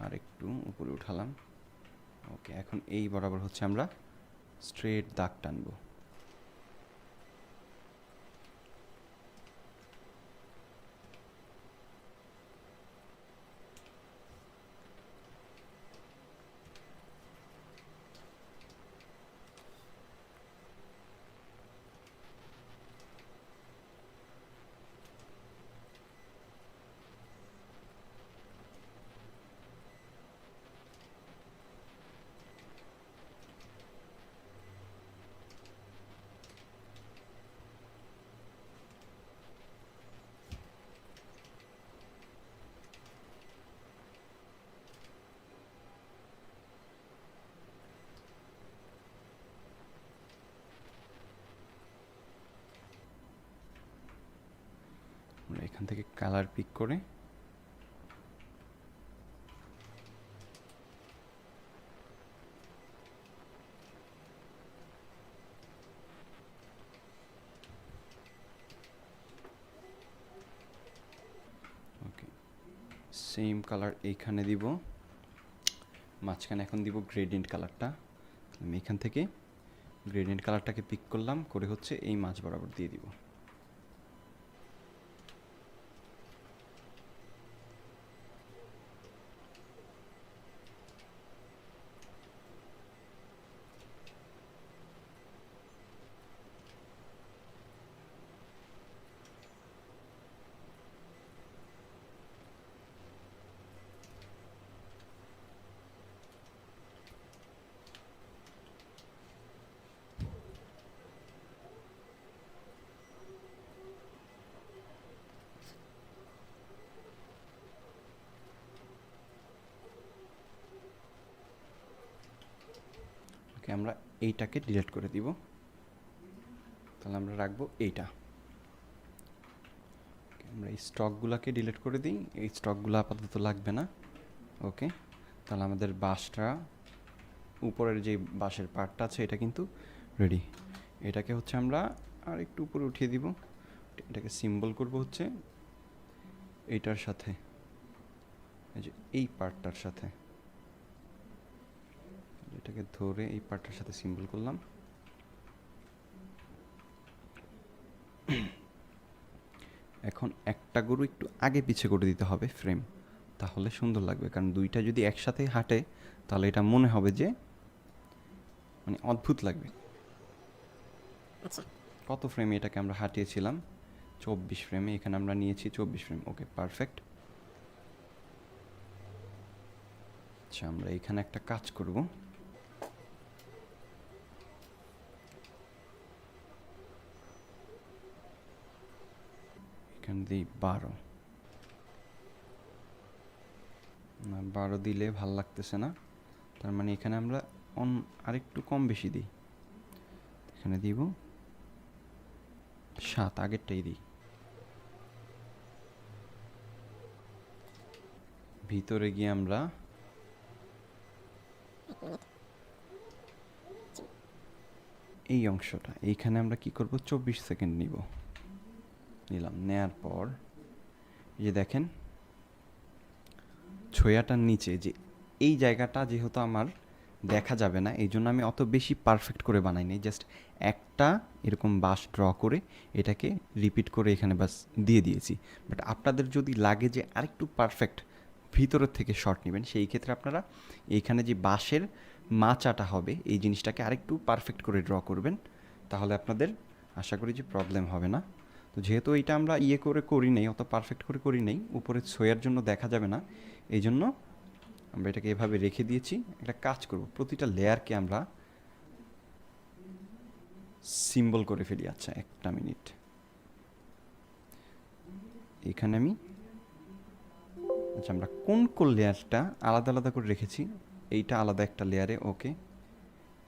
আর একটু উপরে উঠালাম। ওকে, এখন এই বরাবর হচ্ছে আমরা স্ট্রেট দাগ টানবো। আমরা এখান থেকে কালার পিক করে ওকে সেম কালার এইখানে দিব, মাঝখানে এখন দিব গ্রেডিয়েন্ট কালারটা। আমি এখান থেকে গ্রেডিয়েন্ট কালারটাকে পিক করলাম, করে হচ্ছে এই মাঝ বরাবর দিয়ে দিব। ওকে, আমরা এইটাকে ডিলিট করে দিব, তাহলে আমরা রাখবো এইটা। আমরা এই স্টকগুলোকে ডিলিট করে দিই, এই স্টকগুলো আপাতত লাগবে না। ওকে, তাহলে আমাদের বাসটা, উপরের যে বাঁশের পার্টটা আছে এটা কিন্তু রেডি। এটাকে হচ্ছে আমরা আর একটু উপরে উঠিয়ে দিব, এটাকে সিম্বল করব হচ্ছে এইটার সাথে, এই যে এই পার্টটার সাথে, এটাকে ধরে এই পার্টটার সাথে সিম্বল করলাম। এখন একটা গরু একটু আগে পিছে করে দিতে হবে ফ্রেম, তাহলে সুন্দর লাগবে, কারণ দুইটা যদি একসাথে হাঁটে তাহলে এটা মনে হবে যে মানে অদ্ভুত লাগবে। আচ্ছা, কত ফ্রেমে এটাকে আমরা হাঁটিয়েছিলাম? 24 ফ্রেমে, এখানে আমরা নিয়েছি 24 ফ্রেম। ওকে, পারফেক্ট। আচ্ছা, আমরা এখানে একটা কাজ করব, এখানে দিই 12 না, 12 দিলে ভাল লাগতেছে না, তার মানে এখানে আমরা আরেকটু কম বেশি দিই, এখানে দিব 7, আগেরটাই দিই। ভিতরে গিয়ে আমরা এই অংশটা, এইখানে আমরা কি করব, 24 সেকেন্ড নিব, নিলাম। নেয়ার পর এই যে দেখেন ছোয়াটার নিচে যে এই জায়গাটা যেহেতু আমার দেখা যাবে না, এই জন্য আমি অত বেশি পারফেক্ট করে বানাইনি, জাস্ট একটা এরকম বাস ড্র করে এটাকে রিপিট করে এখানে বাস দিয়ে দিয়েছি। বাট আপনাদের যদি লাগে যে আরেকটু পারফেক্ট ভিতরের থেকে শর্ট নেবেন, সেই ক্ষেত্রে আপনারা এইখানে যে বাঁশের মাচাটা হবে এই জিনিসটাকে আরেকটু পারফেক্ট করে ড্র করবেন, তাহলে আপনাদের আশা করি যে প্রবলেম হবে না। তো যেহেতু এইটা আমরা করি নেই, অত পারফেক্ট করে করি নেই, উপরে ছোঁয়ার জন্য দেখা যাবে না, এই জন্য আমরা এটাকে এভাবে রেখে দিয়েছি। একটা কাজ করব, প্রতিটা লেয়ারকে আমরা সিম্বল করে ফেলি। আচ্ছা, একটা মিনিট, এখানে আমি আচ্ছা আমরা কোন লেয়ারটা আলাদা আলাদা করে রেখেছি, এইটা আলাদা একটা লেয়ারে, ওকে।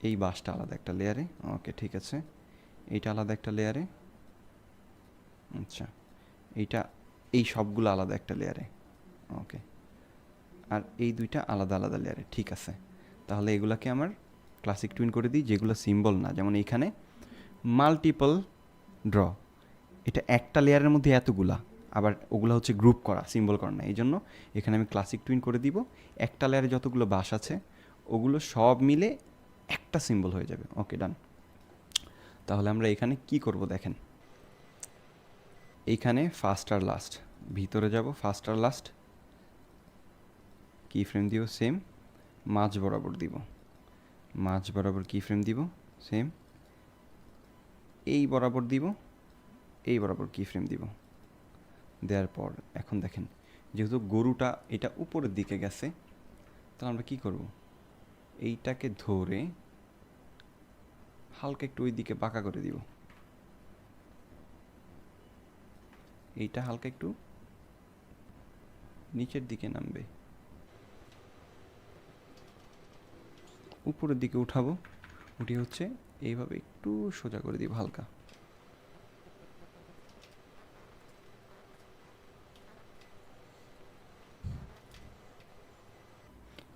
এই বাসটা আলাদা একটা লেয়ারে, ওকে ঠিক আছে। এইটা আলাদা একটা লেয়ারে, আচ্ছা। এইটা এই সবগুলো আলাদা একটা লেয়ারে, ওকে। আর এই দুইটা আলাদা আলাদা লেয়ারে, ঠিক আছে। তাহলে এগুলাকে আমার ক্লাসিক টুইন করে দিই, যেগুলো সিম্বল না। যেমন এইখানে মাল্টিপল ড্র, এটা একটা লেয়ারের মধ্যে এতগুলা, আবার ওগুলো হচ্ছে গ্রুপ করা, সিম্বল করা না। এই জন্য এখানে আমি ক্লাসিক টুইন করে দিব। একটা লেয়ারে যতগুলো বাস আছে ওগুলো সব মিলে একটা সিম্বল হয়ে যাবে, ওকে ডান। তাহলে আমরা এখানে কি করব দেখেন, এইখানে ফার্স্ট আর লাস্ট, ভিতরে যাব, ফার্স্ট আর লাস্ট কি ফ্রেম দিব সেম, মাঝ বরাবর দিব, মাঝ বরাবর কি ফ্রেম দিব সেম, এই বরাবর দিব, এই বরাবর কি ফ্রেম দিব। দেওয়ার পর এখন দেখেন, যেহেতু গরুটা এটা উপরের দিকে গেছে, তাহলে আমরা কি করব, এইটাকে ধরে হালকা একটু ওই দিকে বাঁকা করে দিব, এইটা হালকা একটু নিচের দিকে নামবে, উপরের দিকে উঠাবো, উঠিয়ে হচ্ছে এইভাবে একটু সোজা করে দিব হালকা।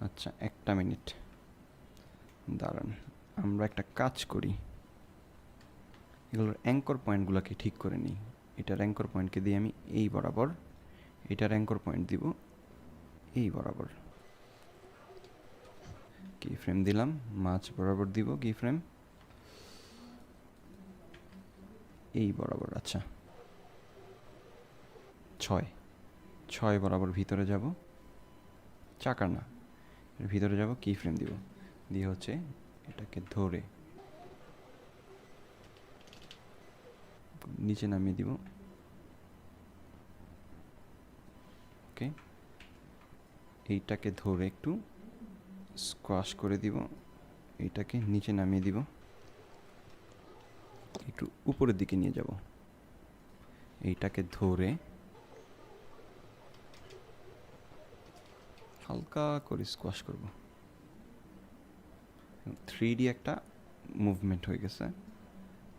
আচ্ছা একটা মিনিট দাঁড়ান, আমরা একটা কাজ করি, এগুলোর অ্যাঙ্কর পয়েন্টগুলোকে ঠিক করে নিই। এটার অ্যাঙ্কর পয়েন্টকে দিয়ে আমি এই বরাবর, এটার অ্যাঙ্কর পয়েন্ট দিব এই বরাবর, কি ফ্রেম দিলাম, মাঝ বরাবর দিব কি ফ্রেম এই বরাবর। আচ্ছা 6 বরাবর ভিতরে যাব, চাকা না, এর ভিতরে যাব, কি ফ্রেম দিব, দিয়ে হচ্ছে এটাকে ধরে নিচে নামিয়ে দিব, ওকে। এইটাকে ধরে একটু স্কোয়াশ করে দিব, এইটাকে নিচে নামিয়ে দিব, একটু উপরের দিকে নিয়ে যাব, এইটাকে ধরে হালকা করে স্কোয়াশ করব। 3D একটা মুভমেন্ট হয়ে গেছে,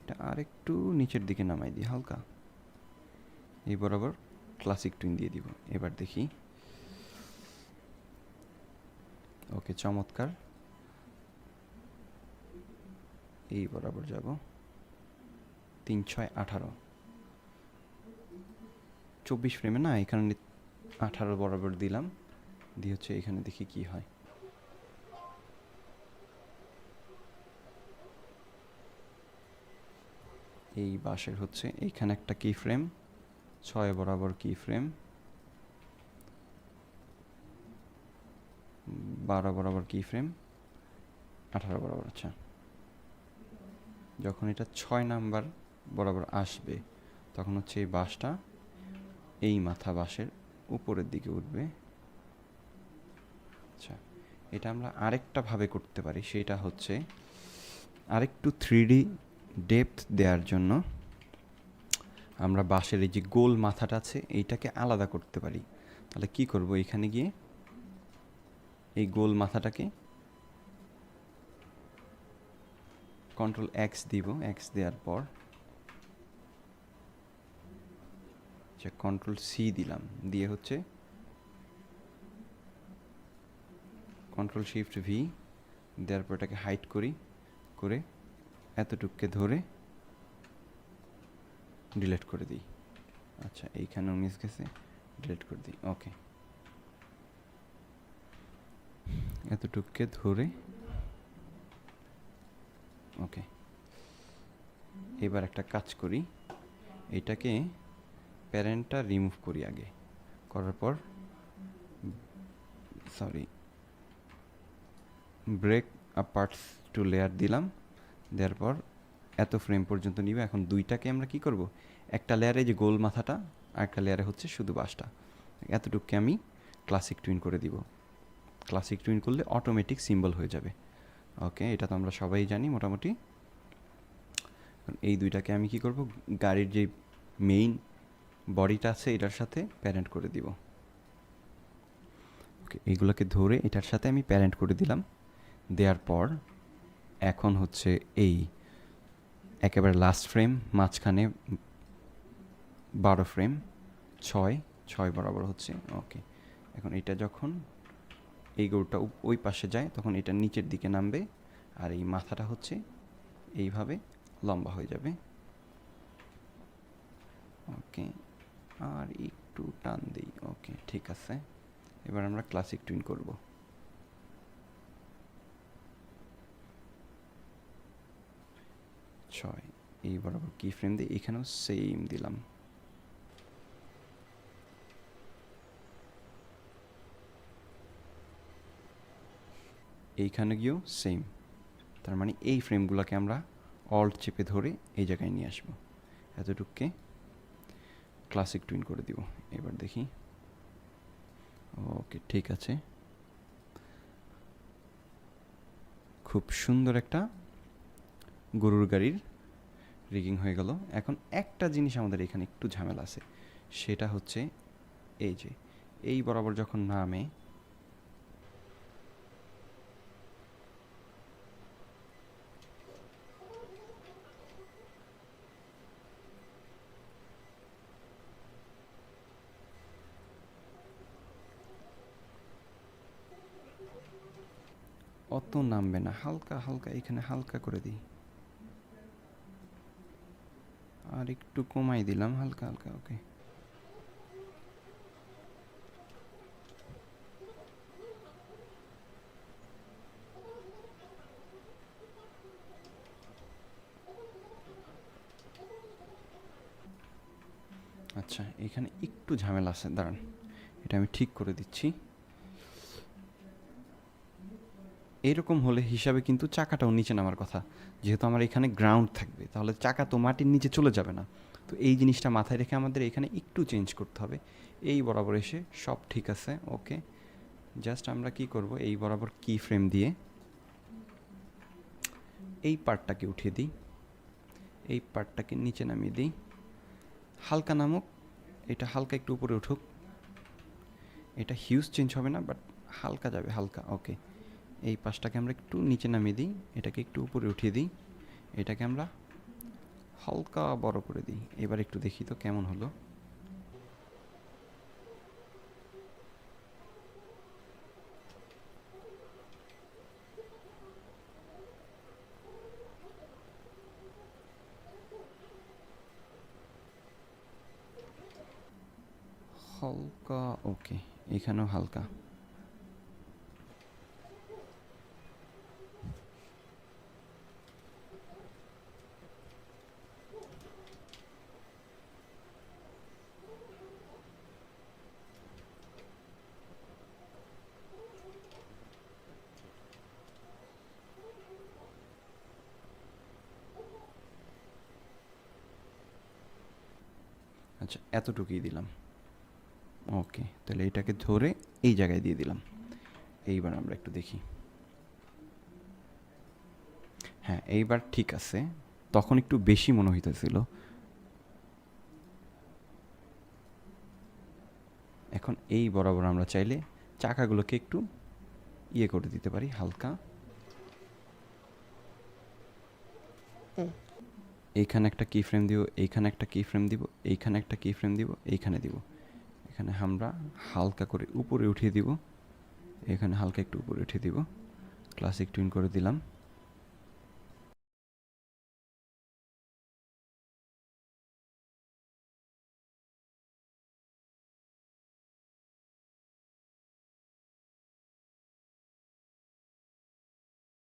এটা আর একটু নিচের দিকে নামাই দিই হালকা, এই বরাবর ক্লাসিক টুইন দিয়ে দিব। এবার দেখি, ওকে চমৎকার। এই বরাবর যাব, 3 6 18, 24 ফ্রেমে না, এখানে 18 বরাবর দিলাম, দিয়ে হচ্ছে এখানে দেখি কি হয়। এই বাঁশের হচ্ছে এইখানে একটা কি ফ্রেম, 6 বরাবর কি ফ্রেম, 12 বরাবর কি ফ্রেম, 18 বরাবর। আচ্ছা যখন এটা 6 নাম্বার বরাবর আসবে, তখন হচ্ছে এই বাঁশটা এই মাথা বাঁশের উপরের দিকে উঠবে। আচ্ছা এটা আমরা আরেকটা ভাবে করতে পারি, সেটা হচ্ছে আরেকটু 3D ডেপথ দেওয়ার জন্য আমরা বাঁশের এই যে গোল মাথাটা আছে এইটাকে আলাদা করতে পারি। তাহলে কি করব, এখানে গিয়ে এই গোল মাথাটাকে কন্ট্রোল এক্স দিব, এক্স দেওয়ার পর কন্ট্রোল সি দিলাম, দিয়ে হচ্ছে কন্ট্রোল শিফট ভি দেওয়ার পর এটাকে হাইট করি, করে এতটুককে ধরে ডিলিট করে দিই। আচ্ছা এইখানেও মিস গেছে, ডিলিট করে দিই, ওকে। এতটুককে ধরে, ওকে। এবার একটা কাজ করি, এটাকে প্যারেন্টটা রিমুভ করি আগে, করার পর sorry break parts two layer দিলাম, দেওয়ার পর এত ফ্রেম পর্যন্ত নিবে। এখন দুইটাকে আমরা কি করব, একটা লেয়ারে যে গোল মাথাটা, আর একটা লেয়ারে হচ্ছে শুধু বাসটা, এতটুকুকে আমি ক্লাসিক টুইন করে দিব। ক্লাসিক টুইন করলে অটোমেটিক সিম্বল হয়ে যাবে, ওকে। এটা তো আমরা সবাই জানি মোটামুটি। এই দুইটাকে আমি কি করব, গাড়ির যে মেইন বডিটা আছে এটার সাথে প্যারেন্ট করে দিব। ওকে, এইগুলোকে ধরে এটার সাথে আমি প্যারেন্ট করে দিলাম। দেওয়ার পর এখন হচ্ছে এই একেবারে লাস্ট ফ্রেম মাঝখানে 12 ফ্রেম, 6 বরাবর হচ্ছে। ওকে, এখন এটা যখন এই গরুটা ওই পাশে যায় তখন এটা নিচের দিকে নামবে, আর এই মাথাটা হচ্ছে এইভাবে লম্বা হয়ে যাবে। ওকে, আর একটু টান দিই। ওকে, ঠিক আছে। এবার আমরা ক্লাসিক টুইন করব। ছয়, এই বরাবর কি ফ্রেম দিই, এখানেও সেম দিলাম। এইখানে গিয়েও সেম। তার মানে এই ফ্রেমগুলোকে আমরা অল্ট চেপে ধরে এই জায়গায় নিয়ে আসবো। এতটুকুকে ক্লাসিক টুইন করে দিব। এবার দেখি। ওকে, ঠিক আছে। খুব সুন্দর একটা গরুর গাড়ির রিগিং হয়ে গেল। এখন একটা জিনিস আমাদের এখানে একটু ঝামেলা আছে, সেটা হচ্ছে এই যে এই বরাবর যখন নামে, অত নামবে না, হালকা হালকা এখানে হালকা করে দিই, আর একটু কমাই দিলাম হালকা হালকা। ওকে, আচ্ছা এখানে একটু ঝামেলা আছে, দাঁড়ান এটা আমি ঠিক করে দিচ্ছি। এরকম হলে হিসাবে কিন্তু চাকাটাও নিচে নামার কথা, যেহেতু আমার এখানে গ্রাউন্ড থাকবে, তাহলে চাকা তো মাটির নিচে চলে যাবে না। তো এই জিনিসটা মাথায় রেখে আমাদের এখানে একটু চেঞ্জ করতে হবে। এই বরাবর এসে সব ঠিক আছে। ওকে, জাস্ট আমরা কি করব, এই বরাবর কি ফ্রেম দিয়ে এই পার্টটাকে উঠিয়ে দিই, এই পার্টটাকে নিচে নামিয়ে দিই, হালকা নামুক, এটা হালকা একটু উপরে উঠুক। এটা হিউজ চেঞ্জ হবে না, বাট হালকা যাবে, হালকা। ওকে, এই পাশটাকে আমরা একটু নিচে নামিয়ে দিই, এটাকে একটু উপরে উঠিয়ে দিই, এটাকে আমরা হালকা বড় করে দিই। এবার একটু দেখি তো কেমন হলো। হালকা, ওকে, এখানেও হালকা। আচ্ছা, এতটুকুই দিলাম। ওকে, তাহলে এটাকে ধরে এই জায়গায় দিয়ে দিলাম। এইবার আমরা একটু দেখি। হ্যাঁ, এইবার ঠিক আছে। তখন একটু বেশি মনে হইতেছিল, এখন এই বরাবর আমরা চাইলে চাকাগুলোকে একটু ইয়ে করে দিতে পারি হালকা। এইখানে একটা কি ফ্রেম দিব, এইখানে একটা কি ফ্রেম দিব, এইখানে একটা কি ফ্রেম দিব, এইখানে দিব। এখানে আমরা হালকা করে উপরে উঠিয়ে দিব, এখানে হালকা একটু উপরে উঠিয়ে দিব, ক্লাসিক টুইন করে দিলাম।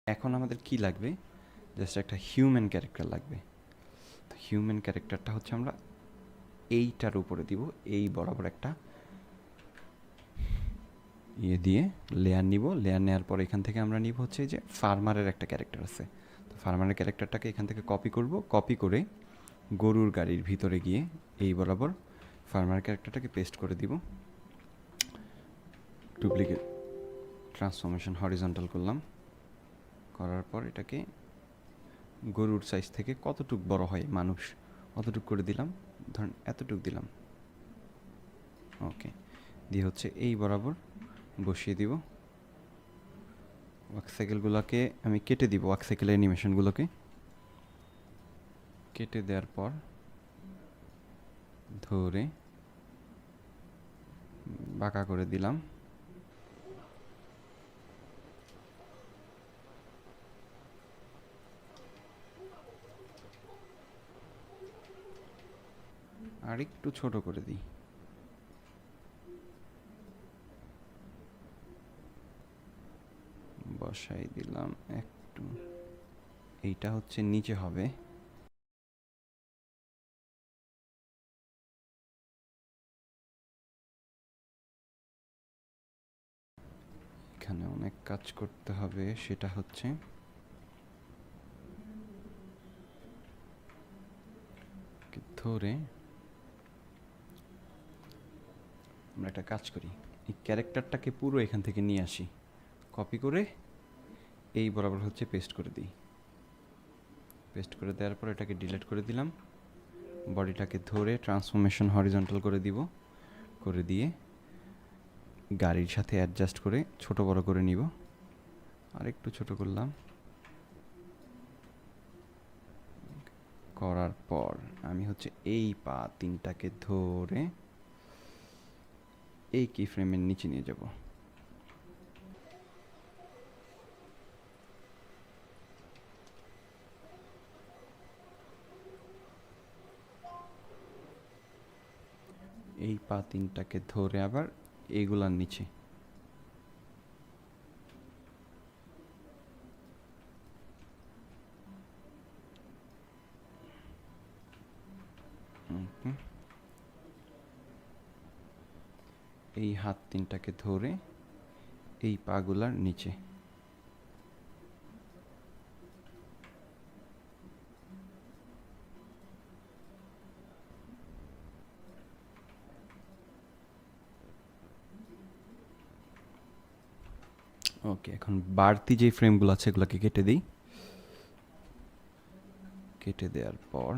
এখন আমাদের কি লাগবে, জাস্ট একটা হিউম্যান ক্যারেক্টার লাগবে। তো হিউম্যান ক্যারেক্টারটা হচ্ছে আমরা এইটার উপরে দিব, এই বরাবর একটা ইয়ে দিয়ে লেয়ার নিব। লেয়ার নেওয়ার পর এখান থেকে আমরা নিব হচ্ছে যে ফার্মারের একটা ক্যারেক্টার আছে। তো ফার্মারের ক্যারেক্টারটাকে এখান থেকে কপি করব, কপি করে গরুর গাড়ির ভিতরে গিয়ে এই বরাবর ফার্মার ক্যারেক্টারটাকে পেস্ট করে দিব। ডুপ্লিকেট ট্রান্সফরমেশন হরিজন্টাল করলাম, করার পর এটাকে গরুর সাইজ থেকে কতটুক বড় হয় মানুষ অতটুক করে দিলাম। ধরেন এতটুক দিলাম, ওকে, দিয়ে হচ্ছে এই বরাবর বসিয়ে দিব। ওয়াক সাইকেলগুলোকে আমি কেটে দিব, ওয়াক সাইকেল অ্যানিমেশনগুলোকে কেটে দেওয়ার পর ধরে বাঁকা করে দিলাম। আর একটু ছোট করে দিই। বসাই দিলাম একটু, এইটা হচ্ছে নিচে হবে। এখানে অনেক কাজ করতে হবে, সেটা হচ্ছে ধরে আমরা একটা কাজ করি, এই ক্যারেক্টারটাকে পুরো এখান থেকে নিয়ে আসি, কপি করে এই বরাবর হচ্ছে পেস্ট করে দিই। পেস্ট করে দেওয়ার পর এটাকে ডিলিট করে দিলাম। বডিটাকে ধরে ট্রান্সফরমেশন হরিজন্টাল করে দিব, করে দিয়ে গাড়ির সাথে অ্যাডজাস্ট করে ছোট বড় করে নিব। আর একটু ছোট করলাম, করার পর আমি হচ্ছে এই পা তিনটাকে ধরে এই কি ফ্রেমের নিচে নিয়ে যাব। এই পা তিনটাকে ধরে আবার এইগুলার নিচে। এই হাত তিনটাকে ধরে এই পাগুলার নিচে। ওকে, এখন বাড়তি যে ফ্রেমগুলো আছে এগুলোকে কেটে দিই। কেটে দেওয়ার পর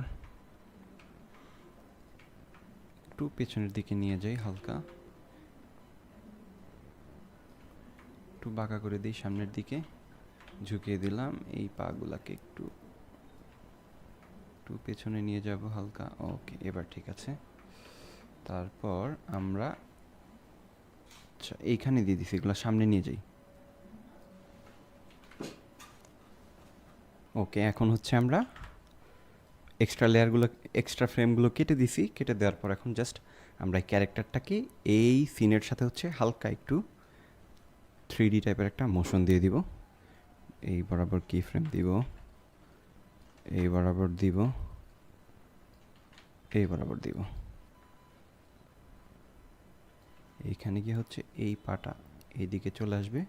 একটু পেছনের দিকে নিয়ে যাই, হালকা একটু বাঁকা করে দিই, সামনের দিকে ঝুঁকিয়ে দিলাম। এই পাগুলাকে একটু একটু পেছনে নিয়ে যাব হালকা। ওকে, এবার ঠিক আছে। তারপর আমরা আচ্ছা এইখানে দিয়ে দিছি, এগুলো সামনে নিয়ে যাই। ওকে, এখন হচ্ছে আমরা এক্সট্রা লেয়ারগুলো, এক্সট্রা ফ্রেমগুলো কেটে দিছি। কেটে দেওয়ার পর এখন জাস্ট আমরা এই ক্যারেক্টারটাকে এই সিনের সাথে হচ্ছে হালকা একটু 3D টাইপের একটা মোশন দিয়ে দিব। এই বরাবর কি ফ্রেম দিব, এই বরাবর দিব, এই বরাবর দিব। এইখানে গিয়ে হচ্ছে এই পাটা এইদিকে চলে আসবে,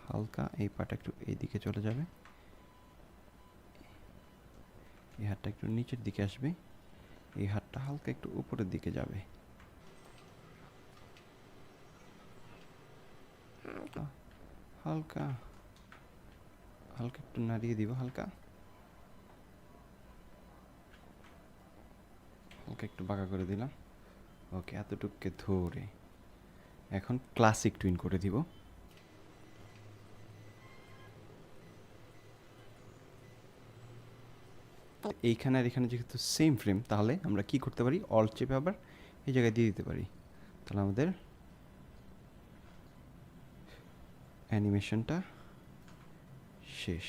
হালকা এই পাটা একটু এইদিকে চলে যাবে, এই হাতটা একটু নিচের দিকে আসবে, এই হাতটা হালকা একটু উপরের দিকে যাবে। হালকা হালকা একটু নাড়িয়ে দিব, হালকা হালকা একটু বাঁকা করে দিলাম। ওকে, এতটুকুকে ধরে এখন ক্লাসিক টুইন করে দিব। এইখানে আর এখানে যেহেতু সেম ফ্রেম, তাহলে আমরা কি করতে পারি, অল্ট চেপে আবার এই জায়গায় দিয়ে দিতে পারি। তাহলে আমাদের অ্যানিমেশনটা শেষ।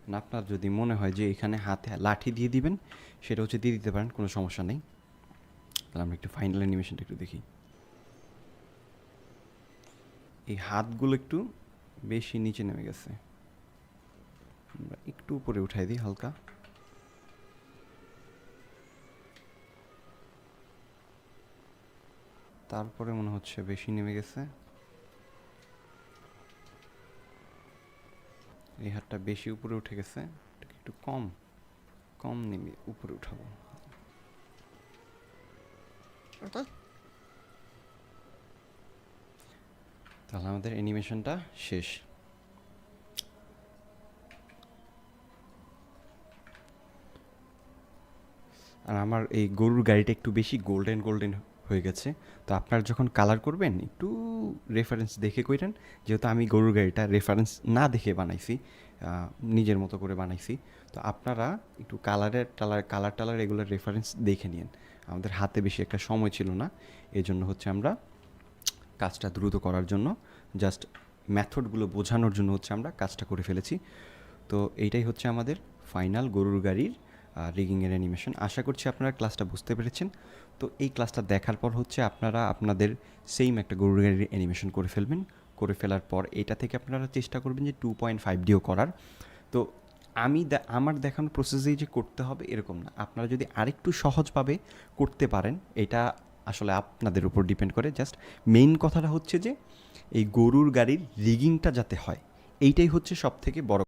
না, আপনার যদি মনে হয় যে এখানে হাতে লাঠি দিয়ে দিবেন, সেটা হচ্ছে দিয়ে দিতে পারেন, কোনো সমস্যা নেই। তাহলে আমরা একটু ফাইনাল অ্যানিমেশনটা একটু দেখি। এই হাতগুলো একটু বেশি নিচে নেমে গেছে, আমরা একটু উপরে উঠাই দিই হালকা। তারপরে মনে হচ্ছে বেশি নেমে গেছে, এই হাতটা বেশি উপরে উঠে গেছে, একটু কম কম নেমে উপরে উঠাবো। ওকে, তাহলে আমাদের অ্যানিমেশনটা শেষ। আর আমার এই গরুর গাড়িটা একটু বেশি গোল্ডেন গোল্ডেন হয়ে গেছে। তো আপনারা যখন কালার করবেন একটু রেফারেন্স দেখে কইরেন, যেহেতু আমি গরুর গাড়িটা রেফারেন্স না দেখে বানাইছি, নিজের মতো করে বানাইছি। তো আপনারা একটু কালার টালার এগুলোর রেফারেন্স দেখে নিন। আমাদের হাতে বেশি একটা সময় ছিল না, এই জন্য হচ্ছে আমরা কাজটা দ্রুত করার জন্য জাস্ট মেথডগুলো বোঝানোর জন্য হচ্ছে আমরা কাজটা করে ফেলেছি। তো এইটাই হচ্ছে আমাদের ফাইনাল গরুর গাড়ির রিগিংয়ের অ্যানিমেশন। আশা করছি আপনারা ক্লাসটা বুঝতে পেরেছেন। তো এই ক্লাসটা দেখার পর হচ্ছে আপনারা আপনাদের সেম একটা গরুর গাড়ির অ্যানিমেশন করে ফেলবেন। করে ফেলার পর এটা থেকে আপনারা চেষ্টা করবেন যে 2.5Dও করার। তো আমার দেখানো প্রসেসেই যে করতে হবে এরকম না, আপনারা যদি আরেকটু সহজভাবে করতে পারেন এটা আসলে আপনাদের উপর ডিপেন্ড করে। জাস্ট মেইন কথাটা হচ্ছে যে এই গরুর গাড়ির রিগিংটা যাতে হয়, এইটাই হচ্ছে সব থেকে বড়